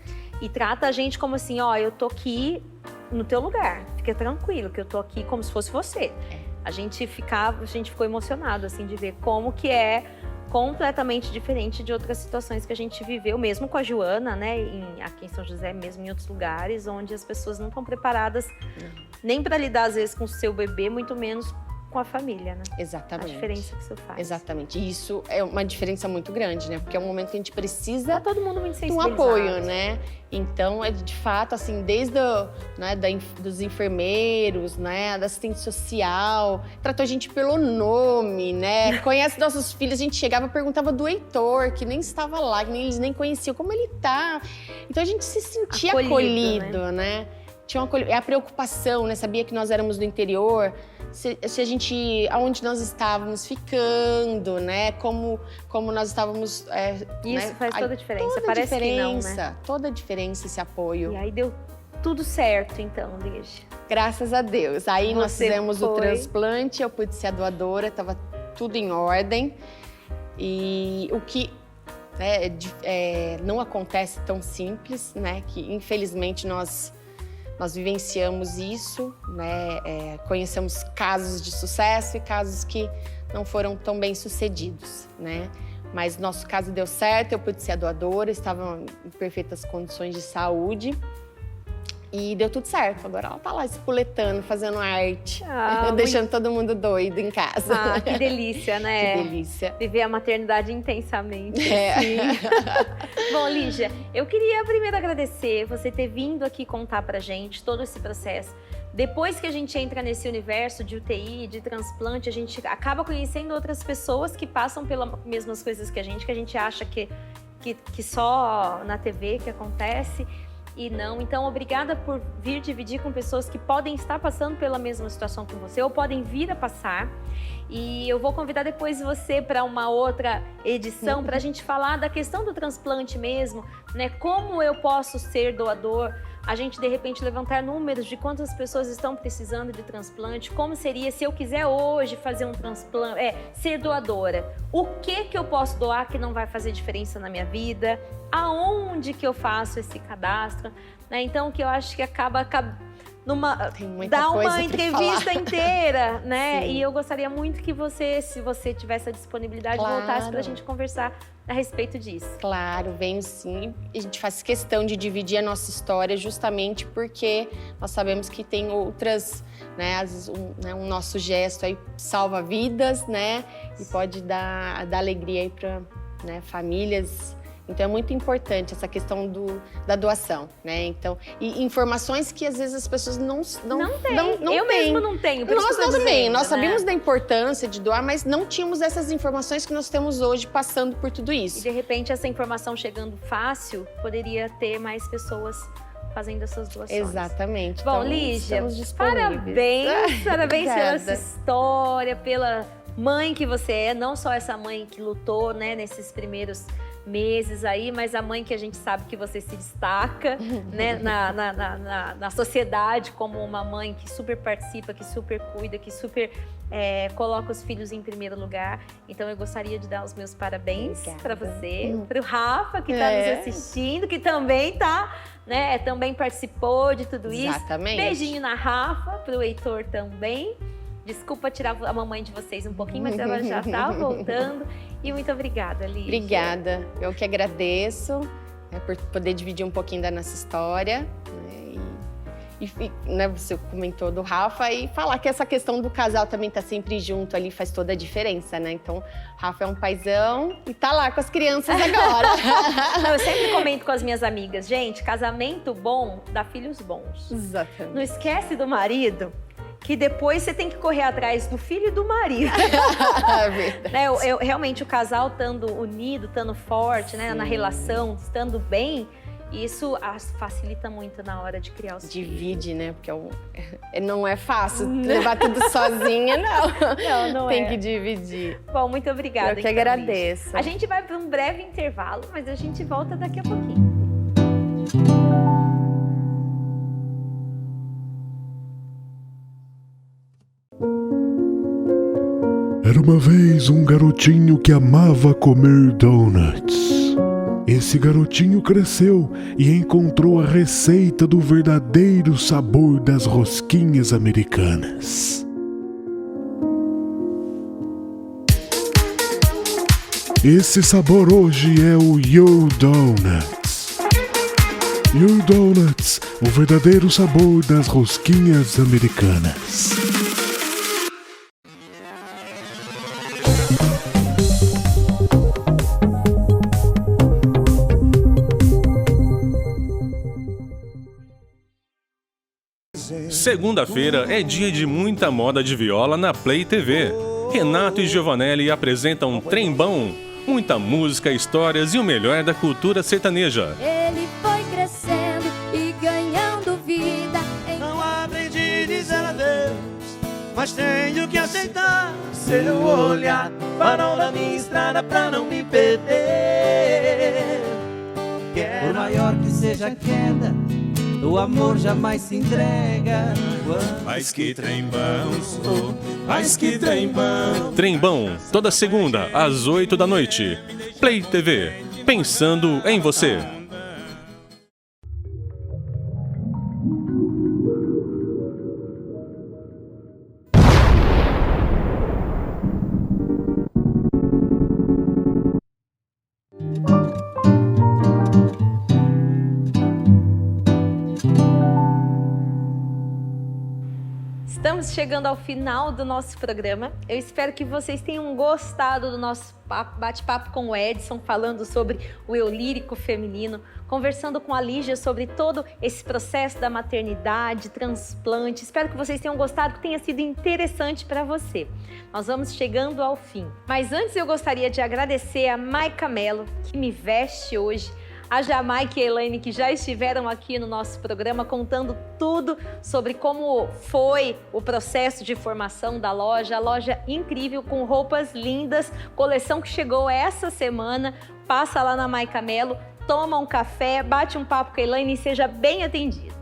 E trata a gente como assim, ó, eu tô aqui no teu lugar. Fica tranquilo que eu tô aqui como se fosse você. A gente ficou emocionado assim de ver como que é completamente diferente de outras situações que a gente viveu, mesmo com a Joana, né, aqui em São José, mesmo em outros lugares, onde as pessoas não estão preparadas nem para lidar às vezes com o seu bebê, muito menos com a família, né? Exatamente. A diferença que isso faz. Exatamente. E isso é uma diferença muito grande, né? Porque é um momento que a gente precisa todo mundo muito de um apoio, né? Então, é de fato, assim, desde dos enfermeiros, né? Da assistente social, tratou a gente pelo nome, né? Conhece nossos filhos, a gente chegava e perguntava do Heitor, que nem estava lá, que eles nem conheciam como ele tá. Então, a gente se sentia acolhido, né? Tinha a preocupação, né? Sabia que nós éramos do interior, se a gente, aonde nós estávamos ficando, né? Como nós estávamos. Isso, né? Faz toda a diferença. Toda Parece diferença, que não, né? Toda a diferença esse apoio. E aí deu tudo certo, então, Lígia. Graças a Deus. Aí nós fizemos o foi. transplante, eu pude ser a doadora, estava tudo em ordem. E o que não acontece tão simples, né? Que infelizmente nós vivenciamos isso, né? Conhecemos casos de sucesso e casos que não foram tão bem sucedidos, né? Mas nosso caso deu certo, eu pude ser a doadora, estava em perfeitas condições de saúde e deu tudo certo. Agora ela tá lá espoletando, fazendo arte, deixando todo mundo doido em casa. Ah, que delícia, né? Que delícia. Viver a maternidade intensamente. Assim. Bom, Lígia, eu queria primeiro agradecer você ter vindo aqui contar pra gente todo esse processo. Depois que a gente entra nesse universo de UTI, de transplante, a gente acaba conhecendo outras pessoas que passam pelas mesmas coisas que a gente acha que só na TV que acontece. E não, então obrigada por vir dividir com pessoas que podem estar passando pela mesma situação que você ou podem vir a passar. E eu vou convidar depois você para uma outra edição para a gente falar da questão do transplante mesmo, né? Como eu posso ser doador, a gente de repente levantar números de quantas pessoas estão precisando de transplante, como seria se eu quiser hoje fazer um transplante, ser doadora. O que eu posso doar que não vai fazer diferença na minha vida? Aonde que eu faço esse cadastro? Né? Então, que eu acho que acaba dar uma entrevista inteira, né? Sim. E eu gostaria muito que você, se você tivesse a disponibilidade, voltasse para a gente conversar a respeito disso. Claro, venho sim. A gente faz questão de dividir a nossa história justamente porque nós sabemos que tem outras, né? Às vezes um nosso gesto aí salva vidas, né? E pode dar alegria aí para, né, famílias. Então é muito importante essa questão da doação, né? Então, e informações que às vezes as pessoas não têm. Eu mesmo não tenho. Nós também. Nós sabíamos da importância de doar, mas não tínhamos essas informações que nós temos hoje passando por tudo isso. E de repente essa informação chegando fácil, poderia ter mais pessoas fazendo essas doações. Exatamente. Bom, então, Lígia, parabéns pela sua história, pela mãe que você é, não só essa mãe que lutou, né, nesses primeiros meses aí, mas a mãe que a gente sabe que você se destaca, né, na sociedade como uma mãe que super participa, que super cuida, que super coloca os filhos em primeiro lugar. Então eu gostaria de dar os meus parabéns para você, para o Rafa que está nos assistindo, que também também participou de tudo isso. Exatamente. Beijinho na Rafa, para o Heitor também. Desculpa tirar a mamãe de vocês um pouquinho, mas ela já está voltando. E muito obrigada, Lígia. Obrigada. Eu que agradeço por poder dividir um pouquinho da nossa história. Né? E você comentou do Rafa e falar que essa questão do casal também tá sempre junto ali faz toda a diferença, né? Então, Rafa é um paizão e tá lá com as crianças agora. Eu sempre comento com as minhas amigas, gente, casamento bom dá filhos bons. Exatamente. Não esquece do marido, que depois você tem que correr atrás do filho e do marido. Né? Realmente, o casal estando unido, estando forte, né, na relação, estando bem, isso facilita muito na hora de criar os filhos. Divide, né? Porque não é fácil levar tudo sozinha, não. Não tem que dividir. Bom, muito obrigada. Eu que agradeço. A gente vai para um breve intervalo, mas a gente volta daqui a pouquinho. Era uma vez um garotinho que amava comer donuts. Esse garotinho cresceu e encontrou a receita do verdadeiro sabor das rosquinhas americanas. Esse sabor hoje é o Your Donuts. Your Donuts, o verdadeiro sabor das rosquinhas americanas. Segunda-feira é dia de muita moda de viola na Play TV. Renato e Giovanelli apresentam Trembão, muita música, histórias e o melhor da cultura sertaneja. Ele foi crescendo e ganhando vida. Não aprendi a dizer adeus, mas tenho que aceitar seu olhar, farol da minha estrada pra não me perder. Por maior que seja a queda, o amor jamais se entrega. Mas que trembão sou, mas que trembão. Trembão, toda segunda, às 8 da noite. Play TV, pensando em você. Estamos chegando ao final do nosso programa. Eu espero que vocês tenham gostado do nosso bate-papo com o Edson, falando sobre o eu lírico feminino, conversando com a Lígia sobre todo esse processo da maternidade, transplante. Espero que vocês tenham gostado, que tenha sido interessante para você. Nós vamos chegando ao fim. Mas antes eu gostaria de agradecer a Maica Mello, que me veste hoje, a Jamaica e a Elaine, que já estiveram aqui no nosso programa contando tudo sobre como foi o processo de formação da loja. A loja incrível, com roupas lindas, coleção que chegou essa semana. Passa lá na Maica Mello, toma um café, bate um papo com a Elaine e seja bem atendido.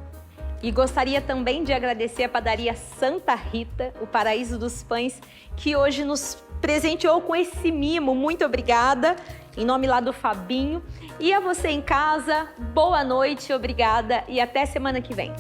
E gostaria também de agradecer a padaria Santa Rita, o paraíso dos pães, que hoje nos presenteou com esse mimo. Muito obrigada, em nome lá do Fabinho. E a você em casa, boa noite, obrigada e até semana que vem.